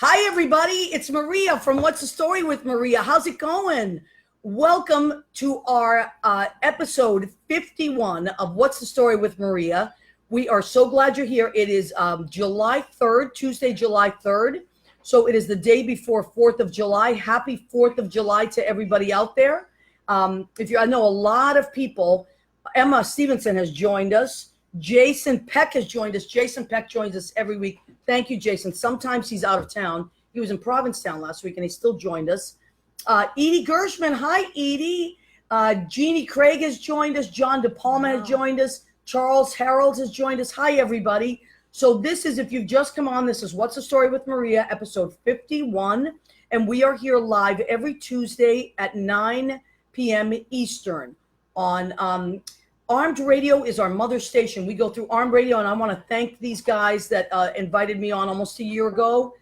Hi, everybody. It's Maria from What's the Story with Maria. How's it going? Welcome to our episode 51 of What's the Story with Maria. We are so glad you're here. It is July 3rd, Tuesday, July 3rd. So it is the day before 4th of July. Happy 4th of July to everybody out there. I know a lot of people. Emma Stevenson has joined us. Jason Peck has joined us. Jason Peck joins us every week. Thank you, Jason. Sometimes he's out of town. He was in Provincetown last week, and he still joined us. Edie Gershman. Hi, Edie. Jeannie Craig has joined us. John DePalma has joined us. Charles Harold has joined us. Hi, everybody. So this is, if you've just come on, this is What's the Story with Maria, episode 51. And we are here live every Tuesday at 9 p.m. Eastern on Armed Radio is our mother station. We go through Armed Radio, and I want to thank these guys that invited me on almost a year ago.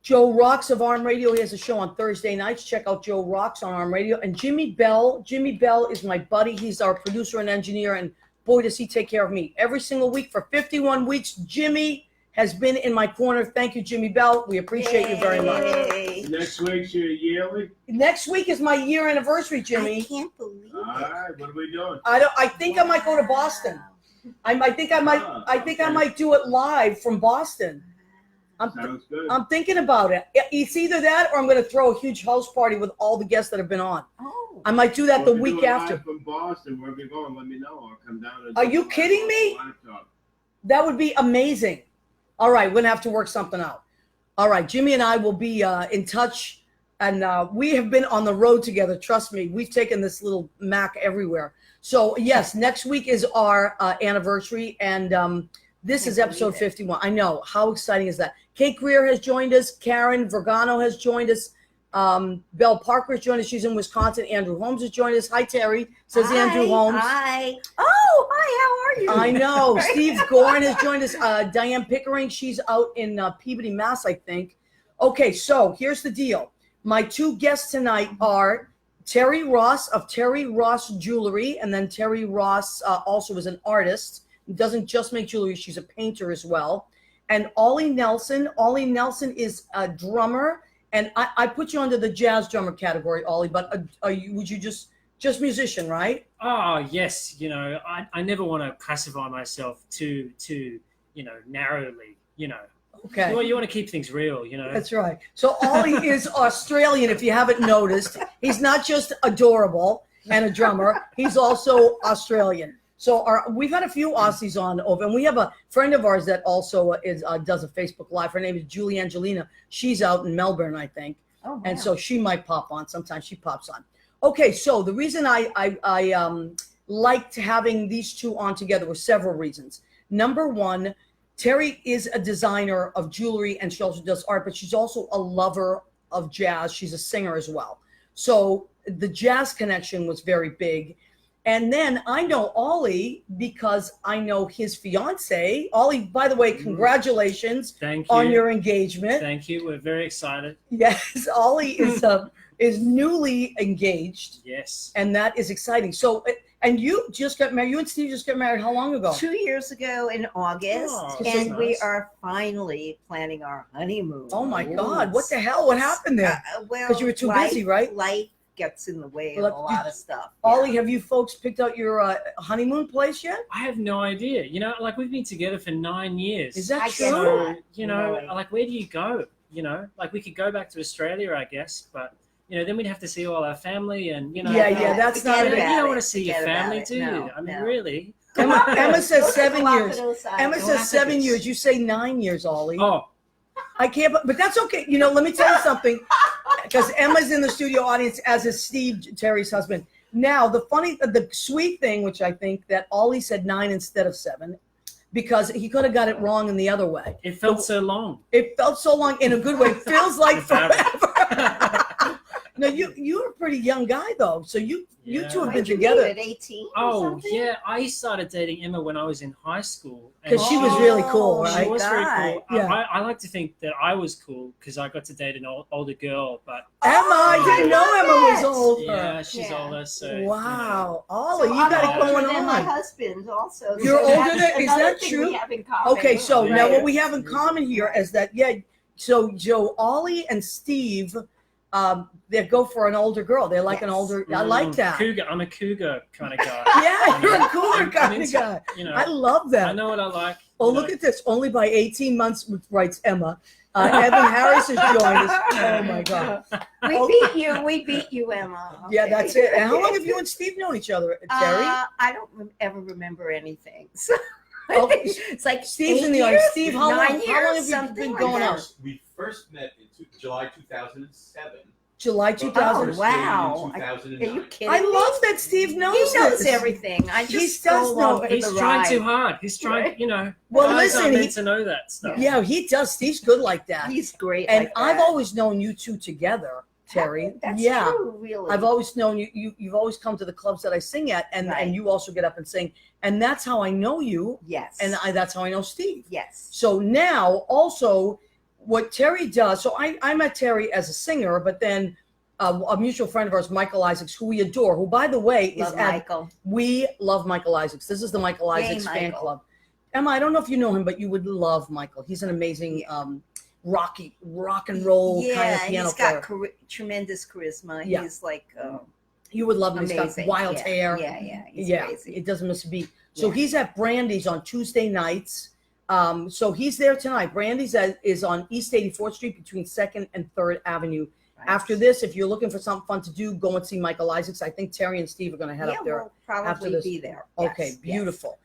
Joe Rocks of Armed Radio. He has a show on Thursday nights. Check out Joe Rocks on Armed Radio. And Jimmy Bell. Jimmy Bell is my buddy. He's our producer and engineer, and boy, does he take care of me. Every single week for 51 weeks, Jimmy has been in my corner. Thank you, Jimmy Bell. We appreciate you very much. Next week's your yearly? Next week is my year anniversary, Jimmy. I can't believe it. All right, what are we doing? I think I might go to Boston. I think I might do it live from Boston. Sounds good. I'm thinking about it. It's either that or I'm going to throw a huge house party with all the guests that have been on. Oh. I might do that Well, the if you week do it after. live from Boston, wherever you're going, let me know. I'll come down. And Are you kidding me? That would be amazing. All right, we're going to have to work something out. All right, Jimmy and I will be in touch, and we have been on the road together. Trust me, we've taken this little Mac everywhere. So, yes, next week is our anniversary, and this is episode 51. I know. How exciting is that? Kate Greer has joined us. Karen Vergano has joined us. Belle Parker has joined us. She's in Wisconsin. Andrew Holmes has joined us. Hi, Terry, says Andrew Holmes. Hi. Oh, hi, how are you? I know. Steve Gorin has joined us. Diane Pickering, she's out in Peabody, Mass, I think. Okay, so here's the deal. My two guests tonight are Terri Ross of Terri Ross Jewelry, and then Terri Ross also is an artist. Doesn't just make jewelry, she's a painter as well. And Ollie Nelson. Ollie Nelson is a drummer. And I put you under the jazz drummer category, Ollie, but would you just musician, right? Oh, yes. I never want to classify myself too narrowly, Okay. You want to keep things real, That's right. So Ollie is Australian, if you haven't noticed. He's not just adorable and a drummer. He's also Australian. So we've had a few Aussies on over, and we have a friend of ours that also does a Facebook Live. Her name is Julie Angelina. She's out in Melbourne, I think. Oh, wow. And so she might pop on. Sometimes she pops on. Okay, so the reason I liked having these two on together were several reasons. Number one, Terri is a designer of jewelry, and she also does art, but she's also a lover of jazz. She's a singer as well. So the jazz connection was very big. And then I know Ollie because I know his fiance. Ollie, by the way, congratulations on your engagement. Thank you. We're very excited. Yes, Ollie is newly engaged. Yes. And that is exciting. So, and you just got married. You and Steve just got married how long ago? 2 years ago in August, and nice. We are finally planning our honeymoon. Oh, my God. What the hell? What happened there? Well, Because you were too busy, right? Life gets in the way of a lot of stuff. Ollie, have you folks picked out your honeymoon place yet? I have no idea. We've been together for 9 years. Is that true? So, Really? where do you go? We could go back to Australia, I guess, but, then we'd have to see all our family and, Yeah, that's not you it. don't want to see your family, do you? No, I mean, no. really? Emma says 7 years. Galapagos Emma says 7 years. You say 9 years, Ollie. Oh. I can't, but that's okay. Let me tell you something, because Emma's in the studio audience, as is Steve, Terry's husband. Now, the sweet thing, which I think that Ollie said 9 instead of 7, because he could have got it wrong in the other way. It felt so long. It felt so long in a good way. It feels like forever. No, you're a pretty young guy though, so you two have been together at 18. Oh yeah, I started dating Emma when I was in high school because she was really cool, right? She was very cool. Yeah. I like to think that I was cool because I got to date an older girl, but Emma, I didn't know Emma was older. Yeah, she's older. So wow, Ollie, So you got it going than my on. husband also. You're So older that's than, is another that thing true? we have in common. Okay, so Right. now what we have in common here is that So Joe, Ollie, and Steve, they go for an older girl. They're like an older. I like that. Cougar. I'm a cougar kind of guy. Yeah, you're a cougar I'm kind of into- guy. You know, I love that. I know what I like. Oh, you look know. at this. Only by 18 months, writes Emma. Evan Harris has joined us. Oh, my God. We beat you, Emma. Yeah, Okay. that's it. And how long have you and Steve known each other, Terri? I don't ever remember anything. So Oh, it's like Steve's 8 in the audience. years, Steve, how long 9 have years, you something been like going that. out? We first met in July 2007. July but 2000. first wow. dated in Are 2009. you kidding I me? love that Steve knows He knows this. everything. I He just does go know along for He's the trying ride. too hard. He's trying, Right. you know. Well, guys listen, aren't he- meant to know that stuff. Yeah, he does. Steve's good like that. He's great. And like I've that. always known you two together, Terri. That's yeah. true, really. I've always known you. You've always come to the clubs that I sing at, and Right. you also get up and sing. And that's how I know you, Yes. and that's how I know Steve. yes. So now, also, what Terri does. So I met Terri as a singer, but then a mutual friend of ours, Michael Isaacs, who we adore, who, by the way, Love is at Michael. We love Michael Isaacs. This is the Michael Yay, Isaacs fan Michael. club. Emma, I don't know if you know him, but you would love Michael. He's an amazing rock and roll kind Yeah, of piano he's got player. tremendous charisma. Yeah. He's like You would love him. He's got amazing. wild yeah. hair. Yeah, he's Yeah, crazy. it doesn't miss a beat. So Yeah. he's at Brandy's on Tuesday nights. So he's there tonight. Brandy's is on East 84th Street between 2nd and 3rd Avenue. Right. After this, if you're looking for something fun to do, go and see Michael Isaacs. I think Terri and Steve are going to head yeah, up there. we'll probably after this. be there. Okay, Yes, beautiful.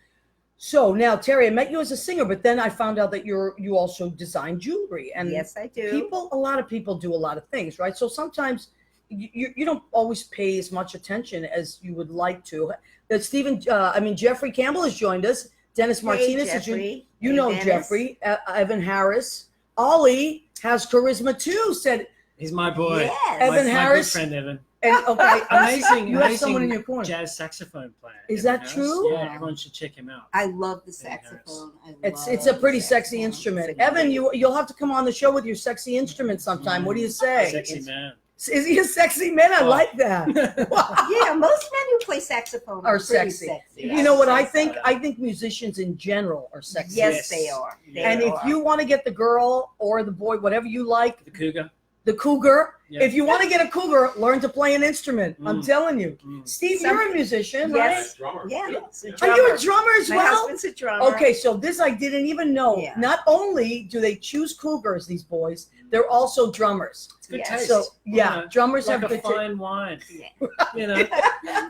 So now, Terri, I met you as a singer, but then I found out that you also design jewelry. And Yes, I do. a lot of people do a lot of things, right? So sometimes you don't always pay as much attention as you would like to. That Jeffrey Campbell has joined us. Dennis Martinez has joined. Jeffrey. You Hey, know Dennis. Jeffrey. Evan Harris. Ollie has charisma too. Said He's my boy. Yes. Evan my Harris. good friend Evan. and okay, Amazing, You have amazing someone in your corner. jazz saxophone player. Is Evan that Harris. true? Yeah, everyone should check him out. I love the Evan Harris. saxophone. It's a pretty sexy instrument. Evan, you'll have to come on the show with your sexy instrument sometime. What do you say? Sexy man. Is he a sexy man? I Oh. like that. Yeah, most men who play saxophone Are are pretty sexy. sexy. You know what I Yes, think? I think musicians in general are sexy. Yes, they are. They And if are. you want to get the girl or the boy, whatever you like, The cougar. the cougar, Yeah. if you want to get a cougar, learn to play an instrument. I'm Mm. telling you. Mm. Steve, you're a musician, Yes. Drummer. Yeah. Yeah. it's a right? Are you a drummer. drummer as My well? husband's a drummer. Okay, so this I didn't even know. Yeah. Not only do they choose cougars, these boys, they're also drummers. It's good Yes. taste. So yeah, You know, drummers like have a good taste. fine wine. Yeah. You know.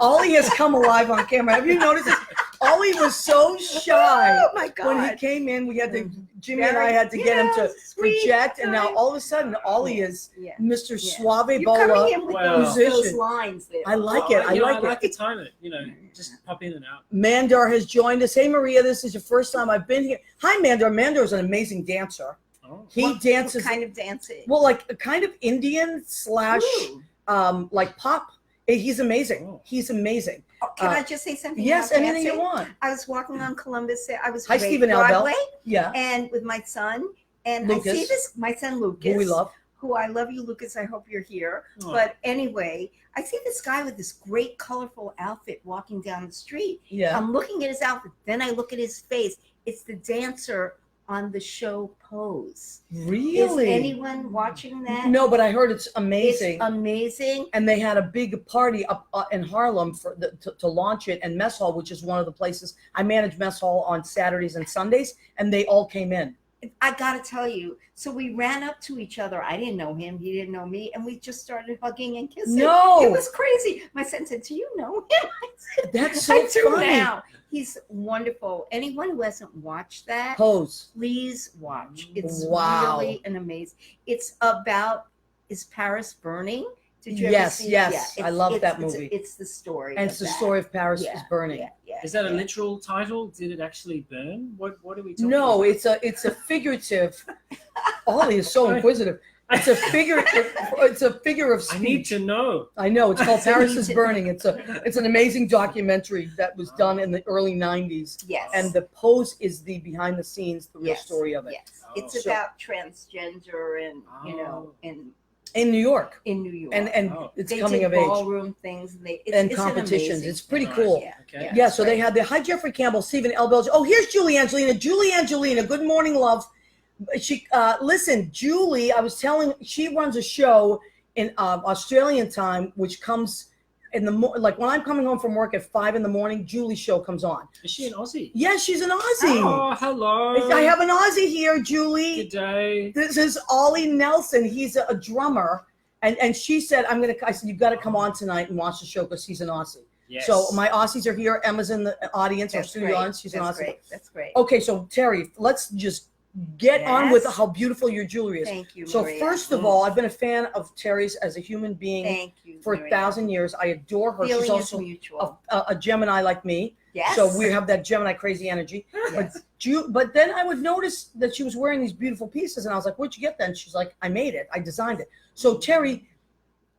Ollie has come alive on camera. Have you noticed this? Ollie was so shy Oh my God. when he came in. We had to, Jimmy and I had to get him to Yes, sweet project, and now guy. all of a sudden, Ollie is Yeah. Mr. Yeah. Suave You're Bola. coming in with Wow. those Musician. lines there. I like it. I You know, like I like it. the time it. You know, just pop in and out. Mandar has joined us. Hey, Maria, this is your first time I've been here. Hi, Mandar. Mandar is an amazing dancer. Oh. He What dances kind of dancing? well, like a kind of Indian slash Ooh. like pop. He's amazing. Oh. He's amazing. Oh, can uh, I just say something? Yes, about anything you dancing? want. I was walking on Columbus. I was Hi, great Stephen Albell. Broadway, Yeah, and with my son, and I Lucas. see this. My son Lucas, who we love. who I love you, Lucas. I hope you're here. Oh. But anyway, I see this guy with this great colorful outfit walking down the street. Yeah. I'm looking at his outfit. Then I look at his face. It's the dancer on the show Pose. Really? Is anyone watching that? No, but I heard it's It's amazing. amazing. And they had a big party up in Harlem to launch it, and Mess Hall, which is one of the places I manage Mess Hall on Saturdays and Sundays, and they all came in. I gotta tell you. So we ran up to each other. I didn't know him. He didn't know me, and we just started hugging and kissing. No. It was crazy. My son said, "Do you know him?" I said, That's so I do funny. now. He's wonderful. Anyone who hasn't watched that, Pose. please watch. It's Wow. really an amazing. It's about is Paris burning? Did you Yes, ever see? yes. Yeah, I love that it's- movie. It's the story. And of it's the that. story of Paris Yeah, is burning. Yeah, Is that a yeah. literal title? Did it actually burn? What are we talking No, about? it's a figurative. Ollie is so inquisitive. It's a figure. It's a figure of I need speech. to know. I know it's called So Paris you is need to- Burning. It's an amazing documentary that was done in the early '90s, Yes. and the Pose is the behind the scenes, the real Yes, story of it Yes. Oh. It's So- about transgender and Oh. in New York, in New York. and Oh. it's they coming did of age ballroom things and it's an competitions. amazing It's pretty thing. cool. Yeah. Okay. Yeah, so they Right. had the hi Jeffrey Campbell, Stephen L. Belge. Oh, here's Julie Angelina. Julie Angelina, good morning, love. She listen, Julie. I was telling. She runs a show in Australian time, which comes in the like when I'm coming home from work at 5 a.m. Julie's show comes on. Is she an Aussie? Yes, she's an Aussie. Oh, hello. I have an Aussie here, Julie. Good day. This is Ollie Nelson. He's a drummer, and she said, I said, you've got to come on tonight and watch the show because he's an Aussie. Yes. So my Aussies are here. Emma's in the audience, or That's studio great. audience. She's an That's Aussie. great. That's great. Okay, so Terry, let's just get on with Yes. how beautiful your jewelry is. Thank you, So Maria. first of all, I've been a fan of Terry's as a human being Thank you, for Maria. 1,000 years. I adore her. Feeling She's is also mutual. a Gemini like me. Yes. So we have that Gemini crazy energy. Yes. But then I would notice that she was wearing these beautiful pieces, and I was like, "Where'd you get that?" And she's like, "I made it. I designed it." So Terry,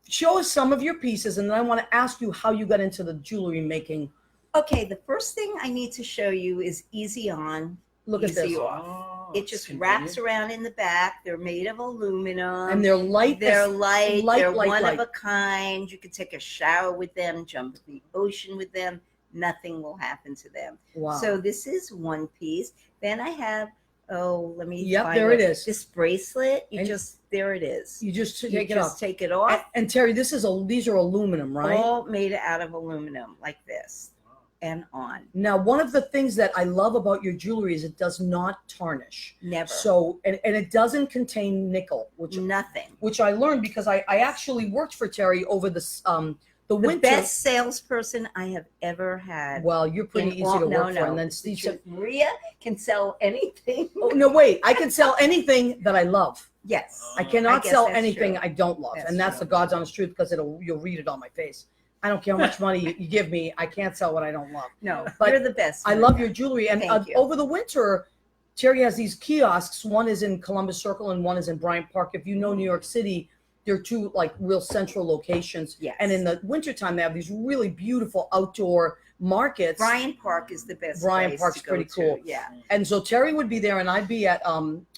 show us some of your pieces, and then I want to ask you how you got into the jewelry making. Okay, the first thing I need to show you is easy on. Look at Easy this, off. Oh, It just wraps around in the back. They're made of aluminum. and they're light. They're as- light. light, They're light, one light. of a kind. You can take a shower with them, jump in the ocean with them. Nothing will happen to them. Wow. So this is one piece. Then I have, let me Yep, find there it is. This bracelet, And- there it is. You just You take it just off. take it off. And Terry, these are aluminum, right? All made out of aluminum like this and on. Now, one of the things that I love about your jewelry is it does not tarnish. Never. So, and it doesn't contain nickel, Nothing. which I learned because I actually worked for Terry over the The winter. best salesperson I have ever had. Well, you're pretty in easy all- to no, work for. no. And then Steve said, Maria can sell anything. "Oh no, wait! I can sell anything that I love. Yes. I cannot guess sell that's anything true. I don't love, That's and that's true. the God's honest truth because you'll read it on my face. I don't care how much money you give me. I can't sell what I don't love. No, But you're the best. I love your jewelry, and Thank you. over the winter, Terry has these kiosks. One is in Columbus Circle, and one is in Bryant Park. If you know New York City, they're two like real central locations. Yes. And in the wintertime, they have these really beautiful outdoor markets. Bryant Park is the best. Bryant place Park's to go pretty to. cool. Yeah. And so Terry would be there, and I'd be at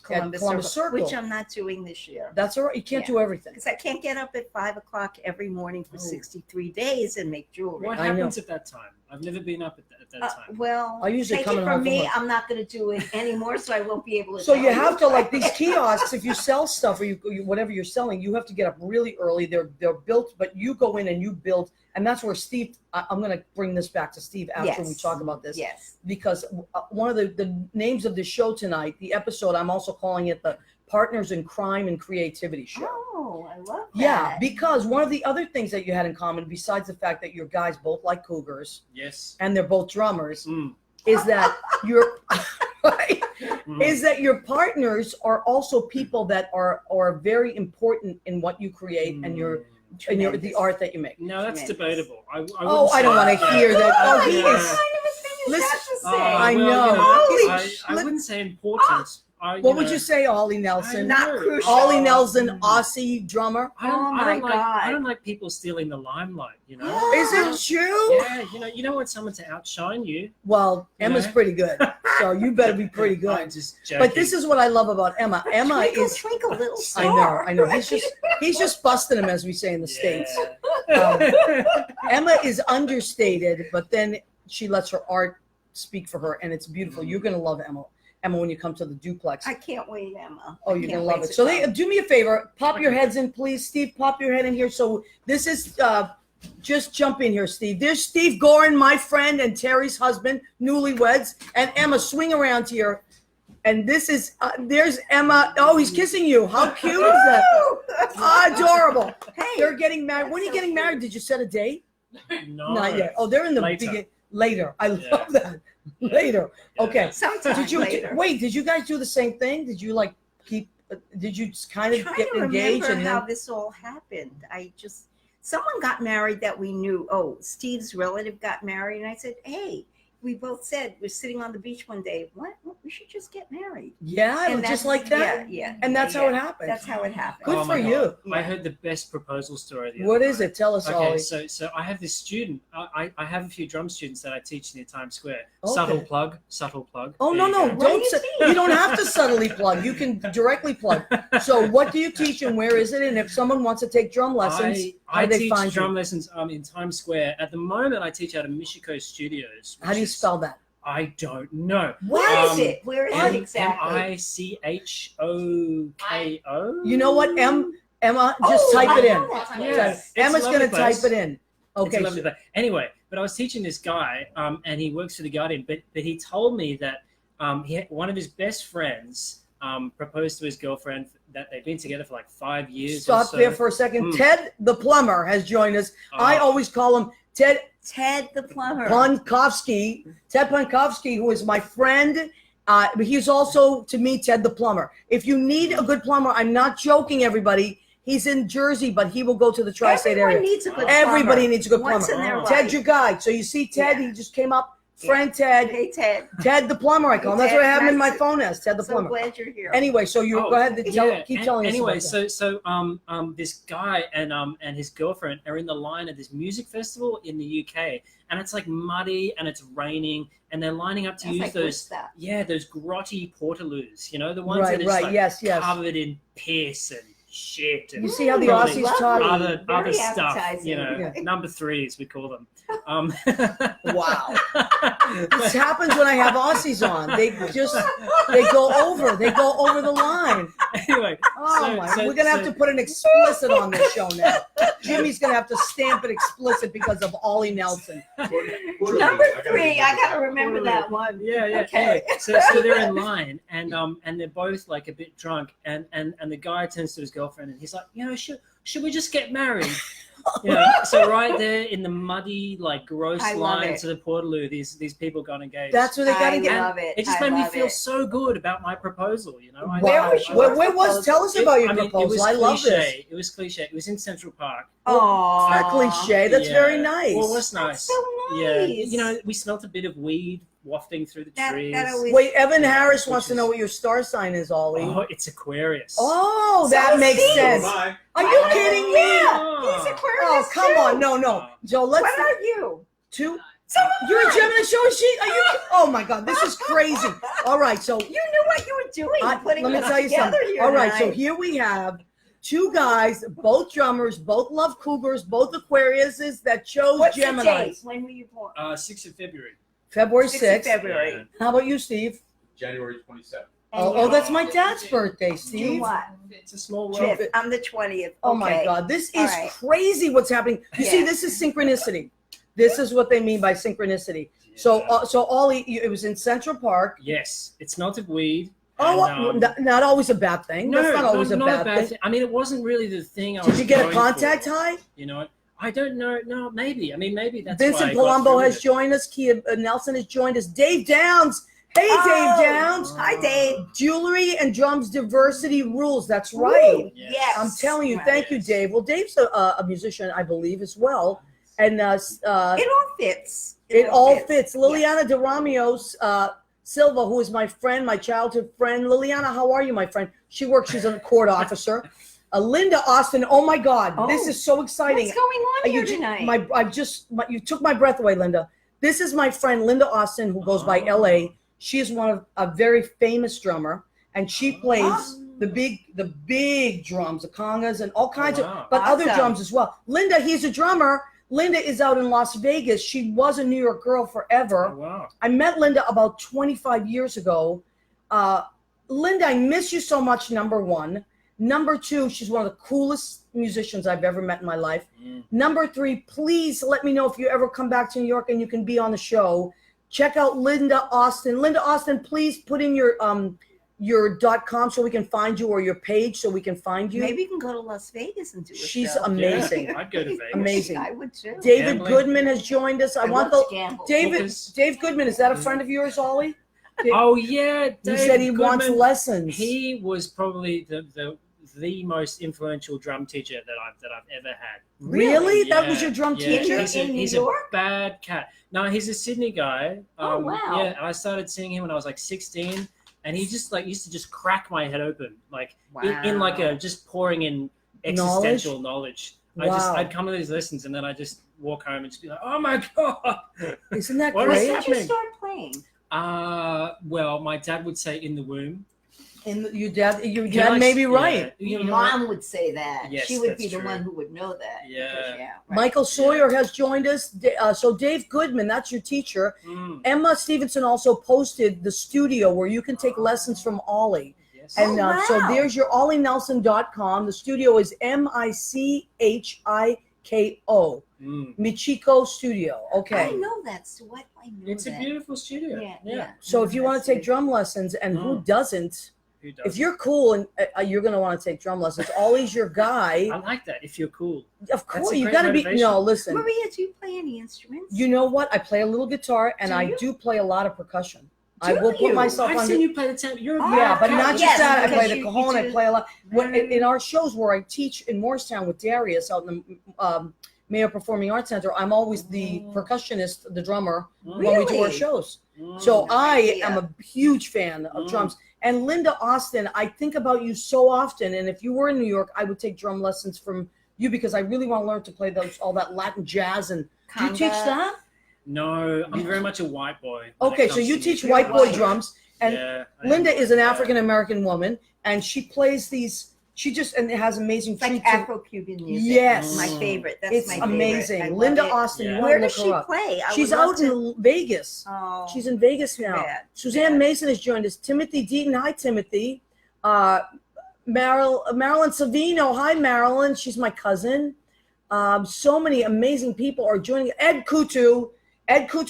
Columbus Circle. which I'm not doing this year That's all right. You can't Yeah. do everything. because I can't get up at 5 o'clock every morning for Oh. 63 days and make jewelry. What I know. happens at that time? I've never been up at that time. Well, I usually take come it in from half a me. month. I'm not going to do it anymore, so I won't be able to. So tell you have to like these kiosks. If you sell stuff or you whatever you're selling, you have to get up really early. They're built, but you go in and you build, and that's where Steve. I'm going to bring this back to Steve after we Yes. talk about this. Yes. Because one of the names of the show tonight, the episode, I'm also calling it the Partners in Crime and Creativity Show. Oh, I love that. Yeah, because one of the other things that you had in common, besides the fact that your guys both like cougars Yes. and they're both drummers, Mm. is that your right, Mm. is that your partners are also people that are very important in what you create and the Tremendous. art that you make. No, that's Tremendous. debatable. I Oh, I don't want to hear that. Oh, he Yeah. is. Listen, Oh, I well, know. Holy I wouldn't say important. What would you say, Ollie Nelson? Not know. crucial. Ollie Nelson, Aussie drummer. I don't, Oh I my don't like, God. I don't like people stealing the limelight. You know. Is it true? Yeah, you don't want someone to outshine you. Well, You Emma's know? pretty good, so you better be pretty I'm good. just joking. But this is what I love about Emma. Emma Twinkle, is. twinkle, little star. I know. He's just busting him, as we say in the States. Yeah. Emma is understated, but then she lets her art speak for her, and it's beautiful. You're gonna love Emma, when you come to the duplex. I can't wait, Emma. Oh, I you're can't gonna love wait it. to So come. do me a favor, pop your heads in, please. Steve, pop your head in here. So this is just jump in here, Steve. There's Steve Gorin, my friend, and Terry's husband, newlyweds, and Emma, swing around here. And this is there's Emma. Oh, he's kissing you. How cute is that? Adorable. Hey, They're getting married. When are you That's so getting married? Did you set a date? No. Not yet. Oh, they're in the Later. begin later. I Yeah. love that. Later. Yeah. Okay. sometime Did you later. wait? Did you guys do the same thing? Did you like keep? Did you just kind I'm of trying get to engaged remember and how then? this all happened. Someone got married that we knew. Oh, Steve's relative got married, and I said, "Hey." We both said we're sitting on the beach one day. What? We should just get married. Yeah, And just that's- like that. Yeah. And that's how it happened. That's how it happened. Good Oh my for God. you. I Yeah. heard the best proposal story. The What other is night. it? Tell us, Okay, Ollie. so I have this student. I have a few drum students that I teach near Times Square. Okay. Subtle plug. Oh There no, you no! go. What do Don't you say, teach? you don't have to subtly plug. You can directly plug. So, what do you teach and where is it? And if someone wants to take drum lessons, I how do they teach find drum you? lessons in Times Square. At the moment, I teach out of Michiko Studios. How do you spell that? I don't know. Where is it? Where is it exactly? Michoko. You know what, Emma, just type it in. Yes. Emma's going to place. type it in. Okay. It's a lovely place. Anyway, but I was teaching this guy, and he works for the Guardian. But he told me that one of his best friends proposed to his girlfriend that they've been together for like 5 years. Stop there for a second. Ted the plumber has joined us. I always call him Ted the plumber. Pankowski. Ted Pankowski, who is my friend. He's also, to me, Ted the plumber. If you need a good plumber, I'm not joking, everybody. He's in Jersey, but he will go to the tri-state area. Needs a good Everybody plumber. needs a good Once plumber. in their Ted's life. your guy. So you see Ted, he just came up. Friend Ted. Hey, Ted. Ted the plumber, I call him. That's Ted, what I have him in my nice phone as, Ted the So plumber. glad you're here. Anyway, so you go ahead and keep telling us. Anyway, about that. so this guy and his girlfriend are in the line at this music festival in the UK, and it's like muddy and it's raining, and they're lining up to use like those those grotty portaloos, you know, the ones that are just like yes. covered in piss and shit. And You see how the Aussies talk? other stuff, appetizing. you know, number threes we call them. Wow. This happens when I have Aussies on. They go over the line. Anyway, We're gonna have to put an explicit on this show now. Jimmy's gonna have to stamp it explicit because of Ollie Nelson. Number 3, I gotta remember that one. Yeah. Okay. Anyway, so they're in line, and they're both like a bit drunk, and the guy turns to his girlfriend, and he's like, you know, should we just get married? You know, so right there in the muddy, like gross line to the Portaloo, these people got engaged. That's where they got to get. Love it. It just made me feel so good about my proposal. You know, Where was? Tell us about your proposal. I love this. It was cliche. It was in Central Park. Oh, that cliche. That's very nice. Well, it was nice. That's so nice. Yeah, you know, we smelt a bit of weed wafting through the trees. Wait, Evan Harris wants to know what your star sign is, Ollie. Oh, it's Aquarius. Oh, that makes sense. Are you kidding me? Yeah, he's Aquarius. Oh, come on. No. Joe, let's. What are you? 2. You're a Gemini show sheet? Are you? Oh my God, this is crazy. All right, so you knew what you were doing. let me tell you something. All right, so here we have 2 guys, both drummers, both love cougars, both Aquariuses that chose Gemini. The date? When were you born? 6th of February. February 6th. February. Yeah. How about you, Steve? January 27th. Oh, that's my dad's birthday, Steve. What? It's a small world. I'm the 20th. Oh my God, this is All right. crazy what's happening. You see, this is synchronicity. This is what they mean by synchronicity. So Ollie, it was in Central Park. Yes, it smelled of weed. Oh, And, not always a bad thing. No, That's not always not a bad thing. I mean, it wasn't really the thing I was Did you get a going contact for, high? You know, I don't know. No, maybe. I mean, maybe that's Vincent why I got Palumbo through has it. joined us. Kia Nelson has joined us. Dave Downs. Hey, Dave Downs. Hi, Dave. Jewelry and drums diversity rules. That's right. Yes. I'm telling you. Right. Thank you, Dave. Well, Dave's a musician, I believe, as well. And it all fits. It all fits. Liliana de Ramios Silva, who is my friend, my childhood friend. Liliana, how are you, my friend? She's a court officer. Linda Austin. Oh my God, this is so exciting. What's going on here tonight? You took my breath away, Linda. This is my friend Linda Austin, who goes by LA. She is one of a very famous drummer, and she plays the big drums, the congas, and all kinds of, but other drums as well. Linda, he's a drummer. Linda is out in Las Vegas. She was a New York girl forever. Oh, wow. I met Linda about 25 years ago. Linda, I miss you so much, number 1. Number 2, she's one of the coolest musicians I've ever met in my life. Number 3, please let me know if you ever come back to New York and you can be on the show. Check out Linda Austin. Linda Austin, please put in your .com so we can find you, or your page so we can find you. Maybe you can go to Las Vegas and do a She's show. amazing. Yeah, I'd go to Vegas. Amazing. I would too. David Gambling. Goodman has joined us. I want love the gamble. Dave Goodman. Is that a friend of yours, Ollie? Oh yeah, He Dave said he Goodman. wants lessons. He was probably the most influential drum teacher that I've ever had. Really? Yeah, That was your drum yeah. teacher? He's in New York? a bad cat. No, he's a Sydney guy. Oh, wow. Yeah, I started seeing him when I was like 16, and he just like used to just crack my head open, like in like a just pouring in existential knowledge. Wow. I'd come to these lessons, and then I just walk home and just be like, oh my God, Isn't that What When is great? did you happening? start playing? well, my dad would say in the womb. And your dad Can I- may be yeah, right. you Your know what? mom would say that. Yes, she would that's be the true. one who would know that. Yeah. because, right. Michael Sawyer has joined us. So Dave Goodman, that's your teacher. Mm, Emma Stevenson also posted the studio where you can take lessons from Ollie. yes. And Oh, so wow. there's your OllieNelson.com. The studio is Michiko. Mm. Michiko Studio. Okay. I know that, so why do I know It's that? a beautiful studio. Yeah. So if you want That's to take good. drum lessons, and who Mm. doesn't, Who does? if you're cool and you're going to want to take drum lessons, Ollie's your guy. I like that. If you're cool. Of course, a you great got to be. motivation. No, listen. Maria, do you play any instruments? You know what? I play a little guitar, and Do I you? do play a lot of percussion. I Do will put you? myself I've on. seen you play the temp. You're a Oh, Yeah, but great not guitarist. just that. I because play the you cajon. I do- play a lot. In our shows where I teach in Morristown with Darius out in the Mayor Performing Arts Center, I'm always the percussionist, the drummer, when we do our Really? shows. Mm. So No I idea. am a huge fan of Mm. drums. And Linda Austin, I think about you so often. And if you were in New York, I would take drum lessons from you because I really want to learn to play all that Latin jazz. And do you teach Conga. that? No, I'm very much a white boy. when Okay, it so comes you to teach music. white boy White. drums. And Yeah, I Linda am. is an Yeah. African American woman, and she plays these. She just and has amazing It's like treats. and- Afro-Cuban music. Yes. My favorite. That's It's my favorite. I amazing. love Linda it. Austin, Yeah. you Where want to does look she her up. play? I She's would love out to- in Vegas. Oh, She's in Vegas now. bad. Suzanne Mason has joined us. Timothy Deaton, hi Timothy. Marilyn Savino, hi Marilyn. She's my cousin. So many amazing people are joining. Ed Kutu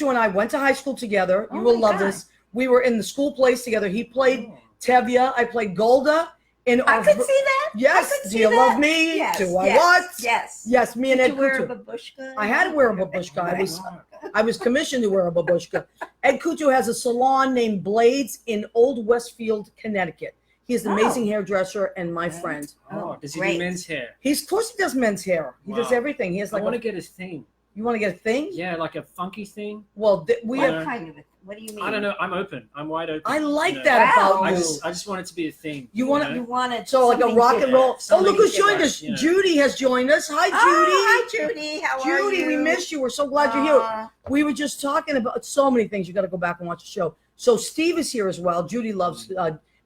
and I went to high school together. You Oh will my love God. this. We were in the school plays together. He played Oh. Tevye. I played Golda. I could see that. Yes. I could Do see you that. love me? Yes. Do I yes, what? Yes. Yes, me and Did Ed you wear a Kutu. babushka? I had to wear a babushka. I was commissioned to wear a babushka. Ed Kutu has a salon named Blades in Old Westfield, Connecticut. He is an amazing hairdresser and my friend. Oh, does he Great. do men's hair? Of course he does men's hair. He does Wow. everything. He has I like want to get a thing. you want to get a thing? Yeah, like a funky thing. Well, we What have. kind of it? What do you mean? I don't know. I'm open. I'm wide open. I like you know. that Wow. about I you. just want it to be a thing. You wanna- know? You wanted So like a something rock and different. roll. Oh, Something look who's different, joined us. you know. Judy has joined us. Hi, Judy. Oh, hi, Judy. How are you? Judy, we missed you. We're so glad you're here. We were just talking about so many things. You got to go back and watch the show. So Steve is here as well. Judy loves,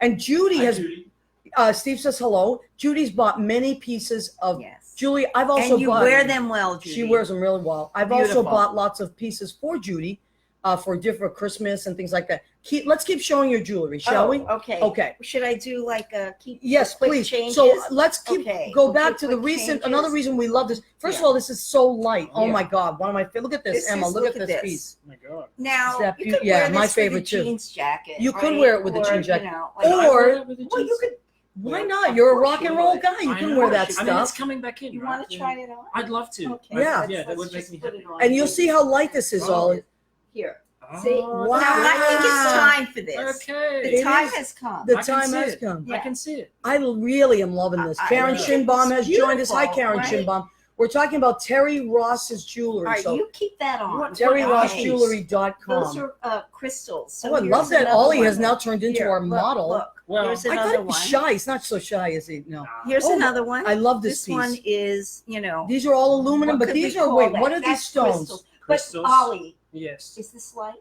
and Judy Hi, has. Judy. Steve says hello. Judy's bought many pieces of. Yes. Julie, I've also And you bought. wear them well, Judy. She wears them really well. I've also Beautiful. bought lots of pieces for Judy, for different Christmas and things like that. Let's keep showing your jewelry, shall we? Okay. Okay. Should I do like a keep? Yes, quick please. Changes? So let's keep Okay, go we'll back do to the quick recent. changes. Another reason we love this. First of Yeah. all, this is so light. Oh Yeah. my God, one of my look at this, This Emma. is- Look at this this. piece. Oh my God. Now Is that you beau- could yeah, wear my this favorite with a too. jeans jacket. You could right? wear it with a Or, jeans jacket. You know, Can I like, Or- wear that with a well, you jeans? could. Why Of not? You're a course rock you and roll would. guy. You I can know. wear that I mean, it's stuff. coming back in. You right? want to try it on? I'd love to. Okay. Yeah. Yeah, that let's would make just me put happy. it on. And you'll see how light this is, Oh. all. Here. Oh, See? wow. Now I think it's time for this. Okay. The It time is. has come. The I can time see has it. come. I can see it. I really am loving this. Karen know. Shinbaum has It's joined us. Hi, beautiful, Karen right? Shinbaum. We're talking about Terri Ross's jewelry. All right, So you keep that on. What- TerriRossJewelry.com. Those are crystals. So Oh, I here's love that another Ollie one. has now turned into Here, our look, model. Look. Well, Here's I thought another he was one. shy. He's not so shy, is he? No. Here's Oh, another one. I love this piece. one is, you know. These are all aluminum, what but could these we are, call wait, that? what are these That's stones? crystals. Crystals? But Ollie, yes. is this light?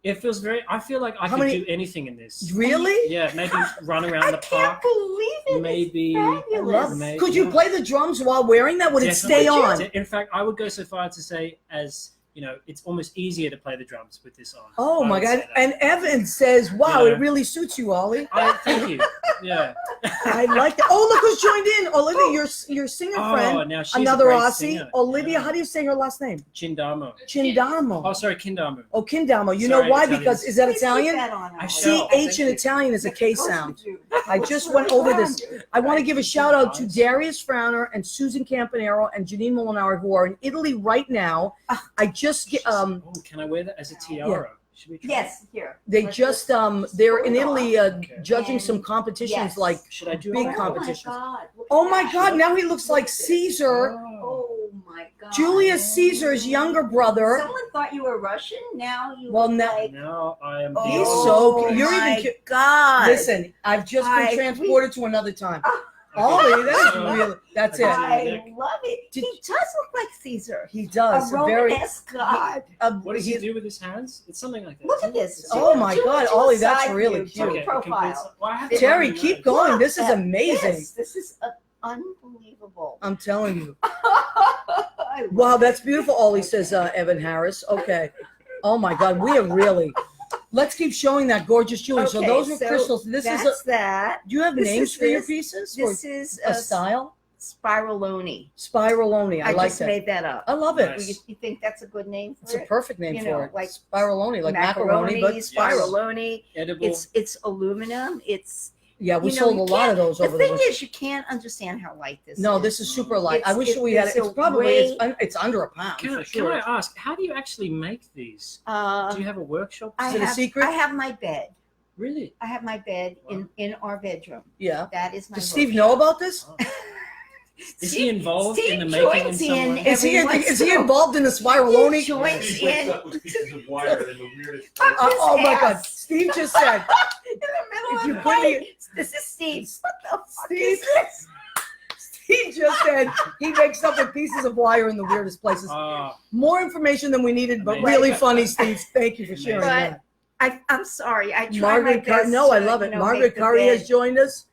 It feels very. I feel like I How could many- do anything in this. Really? Yeah, maybe run around I the can't park. believe it. Maybe. It's I love fabulous. Could you play the drums while wearing that? Would it stay Definitely. on? In fact, I would go so far to say, as you know, it's almost easier to play the drums with this on. Oh I my would God. say that. And Evan says, wow, Yeah. it really suits you, Ollie. Thank you. Yeah. I like that. Oh, look who's joined in. Olivia, your singer friend. Now she's Another a great Aussie. singer. Olivia, Yeah. how do you say her last name? Chindamo. Chindamo. Oh, sorry, Kindamo. Oh, Kindamo. You know Sorry, why? Italian. Because, is that Please keep Italian? that on, I Ollie. shall. CH in Thank you. Italian is a K Of course sound. we do. I just went over this. I want to give a shout out to Nice. Darius Frowner and Susan Campanero and Janine Molinari, who are in Italy right now. I just get Oh, can I wear that as a tiara? Should we try Yes, here. they Let's just just they're in pull it Italy Okay. judging And- some competitions yes. like Should I do big it? competitions. God, look oh at my that. God, now he looks like Caesar. Oh. Oh my God. Julius Caesar's younger brother. Someone thought you were Russian. Now you Well, look now- like. Now I am. He's Oh so cute. You're my even cute. God. Listen, I've just been transported to another time. Ollie, that is really, that's it. I love it. Did- He does look like Caesar. He A does. Very. Romanesque god. What does he do with his hands? It's something like that. Look at this. Oh my God, Do a Ollie, that's side really view, do cute. a profile. Well, I have to Terri, run keep those. going. Look This is at amazing. this. This is unbelievable. I'm telling you. I love Wow, it. that's beautiful, Ollie, says Evan Harris. Okay. Oh my God, we are really. Let's keep showing that gorgeous jewelry. So Okay, those were so crystals. This is That's a. that. Do you have this names is for your this. pieces? This or is a style? spiraloni. Spiraloni. I like just that. made that up. I love it. Nice. You think that's a good name It's for a it? perfect name You for know, it. like Spiraloni, like macaroni, but spiral. spiraloni. Edible. It's aluminum. It's Yeah, we you know, sold you a lot of can't- those The over the thing winter. is, you can't understand how light this No, is. this is super light. I It's- wish we had it. it's It's a probably way- it's under a pound Can for I sure. ask, how do you actually make these? Do you have a workshop? I Is it a have, secret? I have my bed. Really? I have my bed Wow. in our bedroom. Yeah. That is my. Does Steve workshop. know about this? Oh. Is he involved in the Steve making in joins some in way? Is he every is he once in a- involved in the spiraloni? He joins He wakes in up with pieces of wire in the weirdest I'm places. just Oh my God! ass. Steve just said. in the middle If of you the put me- night. This is Steve. What the fuck Steve? is this? Steve just said he wakes up with pieces of wire in the weirdest places. Oh, More information than we needed, but Amazing. really funny, Steve. Thank you for sharing But that. I'm sorry. I try Margaret my Curry. best. No, I to, love you it. know, Margaret make the Curry bed, has joined us.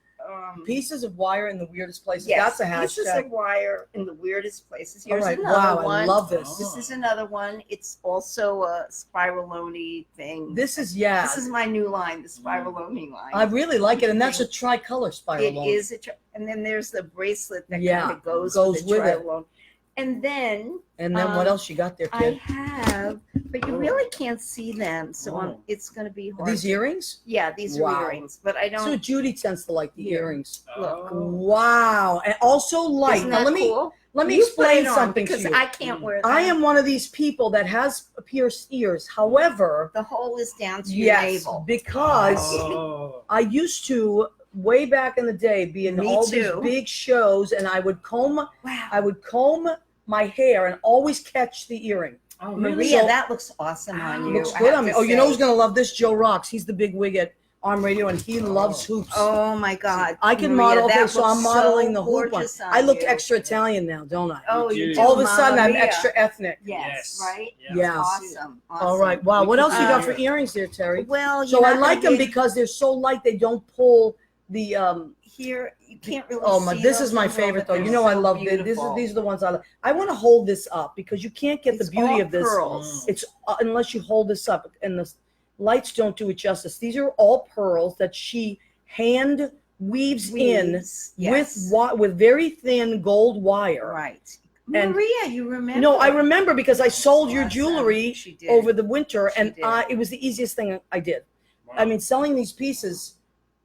Pieces Pieces of wire in the weirdest places. yes, That's a pieces hashtag. of wire in the weirdest places. All Here's right. another Wow, one. I love this. This is another one. It's also a spiraloni thing. This is yeah. This is my new line, the spiraloni line. I really like it, and that's a tricolor It spiraloni. is and then there's the bracelet that Yeah, kind of goes goes with with it. the trialone. And then And then what else you got there, I kid? have, but you really can't see them, so Oh. it's going to be Are hard. these earrings? Yeah, these Wow. are earrings, but I So don't. Judy tends to like the Here. earrings. Look. Oh. Wow, and also light. Isn't Now that cool? let me You put explain it on, something because to you. I can't wear them. I am one of these people that has pierced ears. However, The hole is down to your yes, navel. because Oh. I used to way back in the day be in Me all too. these big shows, and I would comb Wow. my hair and always catch the earring. Oh, really? Maria, So- that looks awesome on you. Looks I good have on me. to Oh, you know say. who's gonna love this? Joe Rocks. He's the big wig at Arm Radio, and he loves hoops. Oh my God. I can Maria, model. Okay, that so I'm looks modeling so the hoop one. gorgeous on I look you. extra Italian now, don't I? Oh, You you do. do. All of a sudden, Mamma I'm Mia. extra ethnic. Yes, Yes. right? Yeah. Yeah. Awesome. All right. Wow. We What could else you got do- for earrings there, Terry? Well, So you're I not like gonna them be- because they're so light. They don't pull the here you can't really Oh my! see This those is my in the room, favorite but though. they're You know I so love this. beautiful. These are the ones I love. I want to hold this up because you can't get It's the beauty all of this. pearls. It's unless you hold this up, and the lights don't do it justice. These are all pearls that she hand weaves in Weaves, yes. with very thin gold wire. Right. And- Maria, you remember? No, I remember because I sold your Awesome. jewelry She did. over the winter, She and did. it was the easiest thing I did. Wow. I mean, selling these pieces,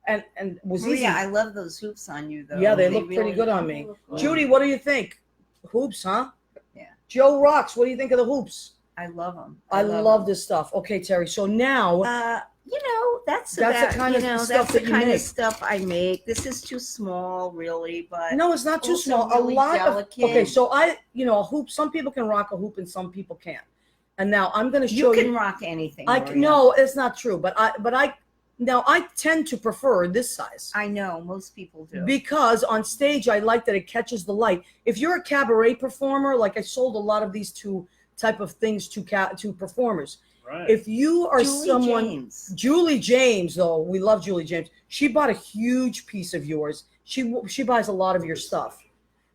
and was easy. Maria, I love those hoops on you though. Yeah, they look pretty good on me. look good. Judy, what do you think? Hoops, huh? Yeah. Joe Rocks, what do you think of the hoops? I love them. I love this stuff. Okay, Terry. So now, You know, that's That's the about, kind of stuff that's the that you kind make. of stuff I make. This is too small, really, but no, it's not too also small. really a lot delicate. of okay. So a hoop. Some people can rock a hoop, and some people can't. And now I'm going to show you you. can rock anything. I Maria. no, it's not true. But I tend to prefer this size. I know most people do. Because on stage, I like that it catches the light. If you're a cabaret performer, like I sold a lot of these two type of things to performers. Right. If you are Julie someone, James. Julie James, though, we love Julie James. She bought a huge piece of yours. She buys a lot of your stuff.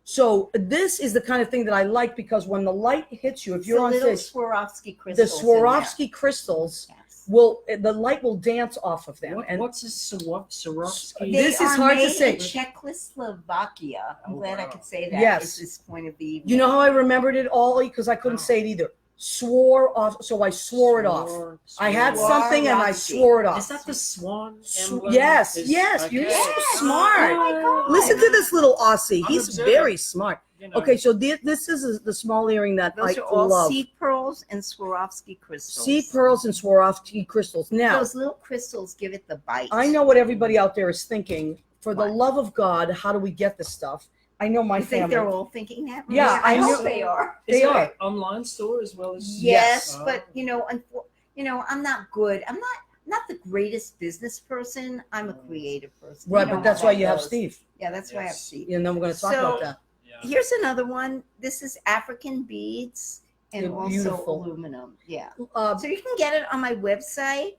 So this is the kind of thing that I like because when the light hits you, if you're on little stage, Swarovski the crystals. Swarovski crystals the light will dance off of them. And what's a Swarovski? This is hard to say. Czechoslovakia. I'm Oh, glad I wow. could say that. Yes. At this point of the evening. You know how I remembered it, Ollie? Because I couldn't say it either. Swore off, so I swore it off. I had Swore. something and I swore it off. Is that the swan? Sw- emblem? yes, Is- yes, okay. you're so Yes. smart. Oh my God. Listen to this little Aussie. I'm He's observant. very smart. You know. Okay, so this is the small earring that Those I are all love. seed pearls and Swarovski crystals. Seed pearls and Swarovski crystals. Now, Those little crystals give it the bite. I know what everybody out there is thinking. For the What? love of God, how do we get this stuff? I know my I think family. they're all thinking that. Yeah, Maria? I I know- hope they are. Is They there are. an online store as well as Yes, Oh. but I'm not good. I'm not the greatest business person. I'm a creative person. Right, You know but that's how why that you have goes. Steve. Yeah, that's why I have Yes. Steve. And then we're going to talk So- about that. Yeah. Here's another one. This is African beads and They're also beautiful. aluminum. Yeah. Uh, So you can get it on my website,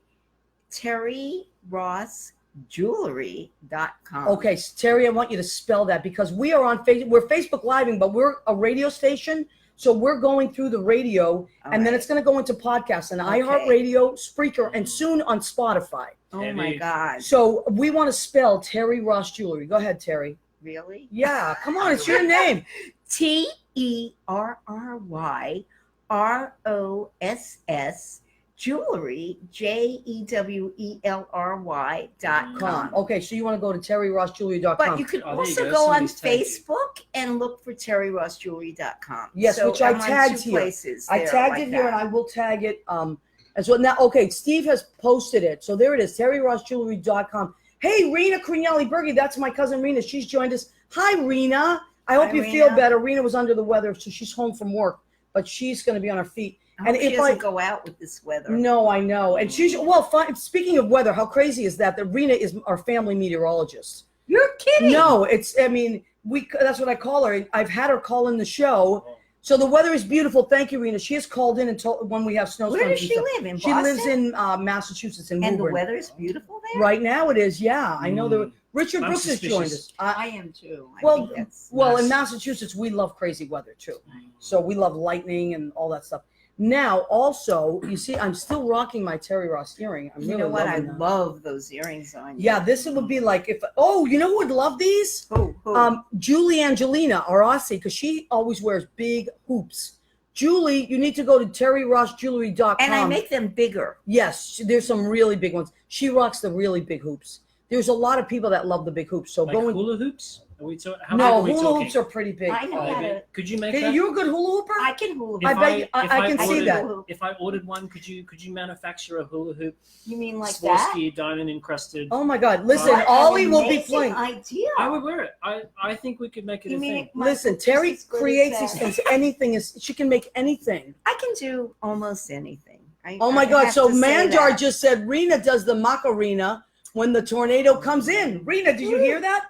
TerriRossJewelry.com. okay, so Terry, I want you to spell that because we are on Facebook. We're Facebook Living, but we're a radio station. So we're going through the radio, and then it's going to go into podcasts and Okay. iHeartRadio, Spreaker, and soon on Spotify. Oh my Terri. God. So we want to spell Terri Ross Jewelry. Go ahead, Terry. Really? Yeah, come on, it's your name. TerriRoss Jewelry, JEWELRY.com. Okay, so you want to go to TerriRossJewelry.com. But you can Oh, there you also go. go on Somebody's tagged you. Facebook and look for TerriRossJewelry.com. Yes, So which I I'm on tagged two here. places I there tagged like it here, that. and I will tag it as well. Now, okay, Steve has posted it. So there it is, TerriRossJewelry.com. Hey, Rena Crignelli-Bergi, that's my cousin Rena. She's joined us. Hi, Rena. I hope Hi, you feel Rena. better. Rena was under the weather, so she's home from work, but she's going to be on her feet. I And hope she if doesn't I- go out with this weather. No, I know. And she's, well, fine. Speaking of weather, how crazy is that? That Rena is our family meteorologist. You're kidding. No, I mean, that's what I call her. I've had her call in the show. So the weather is beautiful. Thank you, Rena. She has called in and told when we have snowstorms. Where does and she stuff. live? In She Boston? lives in Massachusetts, in And the Woburn. weather is beautiful there? Right now it is, yeah. I know that Richard I'm Brooks has joined us. suspicious. I am too. I Well, think that's well, in Mass- Massachusetts, we love crazy weather too. So we love lightning and all that stuff. Now, also, you see, I'm still rocking my Terri Ross earring. I'm you really know what? I loving that. love those earrings on you. Yeah, this would be like if. Oh, you know who would love these? Who? Julie Angelina, our Aussie, because she always wears big hoops. Julie, you need to go to TerriRossJewelry.com. And I make them bigger. Yes, there's some really big ones. She rocks the really big hoops. There's a lot of people that love the big hoops. So Like go and hula hoops? Are we how no, big are we hula talking? hoops are pretty big. I know how to. Could you make Hey, that? you're a good hula hooper. I can hula hoop. I If bet I if can see ordered- that. If I ordered one, could you manufacture a hula hoop? You mean like that? Swarovski diamond encrusted. Oh my God! Listen, What Ollie an will be amazing playing. Idea. I would wear it. I think we could make it You a mean thing. it might Listen, look just Terri as good as creates that. these things. Anything is. She can make anything. I can do almost anything. Oh my I God! have So to say Mandar that. just said Rena does the Macarena when the tornado comes in. Rena, did you hear that?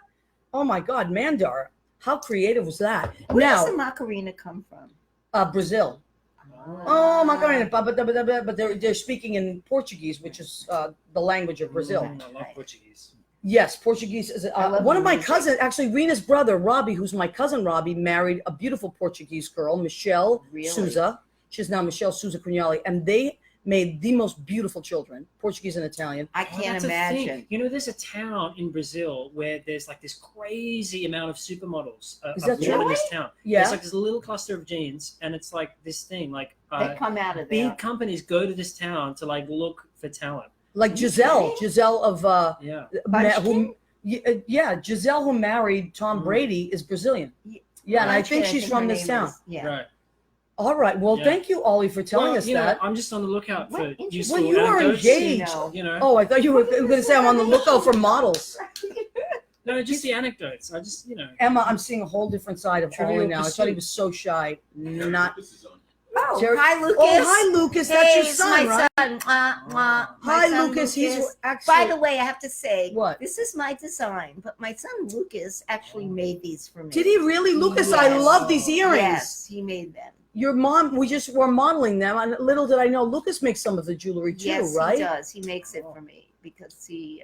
Oh my God, Mandar! How creative was that? Where Now, does the Macarena come from? Brazil. Oh, Macarena, but they're speaking in Portuguese, which is the language of Brazil. I love Portuguese. Yes, Portuguese is I love one of my music. cousins. Actually, Rena's brother Robbie, who's my cousin Robbie, married a beautiful Portuguese girl, Michelle Really? Souza. She's now Michelle Souza Crignelli, and they made the most beautiful children, Portuguese and Italian. I Oh, can't that's a thing. imagine. You know, there's a town in Brazil where there's like this crazy amount of supermodels. Is that born in true? this town. Yeah. It's like this little cluster of genes, and it's like this thing. Like They come out of there. big companies go to this town to like look for talent. Like Giselle of Yeah. who, yeah, Giselle who married Tom Brady is Brazilian. Yeah, and I think she's from her this name town. is- Yeah. Right. All right, well, Yeah. thank you, Ollie, for telling us you know, that. I'm just on the lookout What for interesting. useful Well, you are anecdotes, engaged. You know, Oh, I thought you were going to say I'm on the lookout for models. no, just the anecdotes. I just, you know, Emma, I'm seeing a whole different side of Trivial Ollie now. I thought he pursuit. was so shy. Not. This is on. Oh, Terri- hi, Lucas. Oh, hi, Lucas. That's Hey, your it's son, my right? son. Mwah, mwah. My Hi, son, Lucas. He's actually. By the way, I have to say, What? this is my design, but my son Lucas actually made these for me. Did he really, Lucas? I Yes. love these earrings. Yes, he made them. Your mom. We just were modeling them, and little did I know, Lucas makes some of the jewelry too, Yes, right? he does. He makes it for me because he's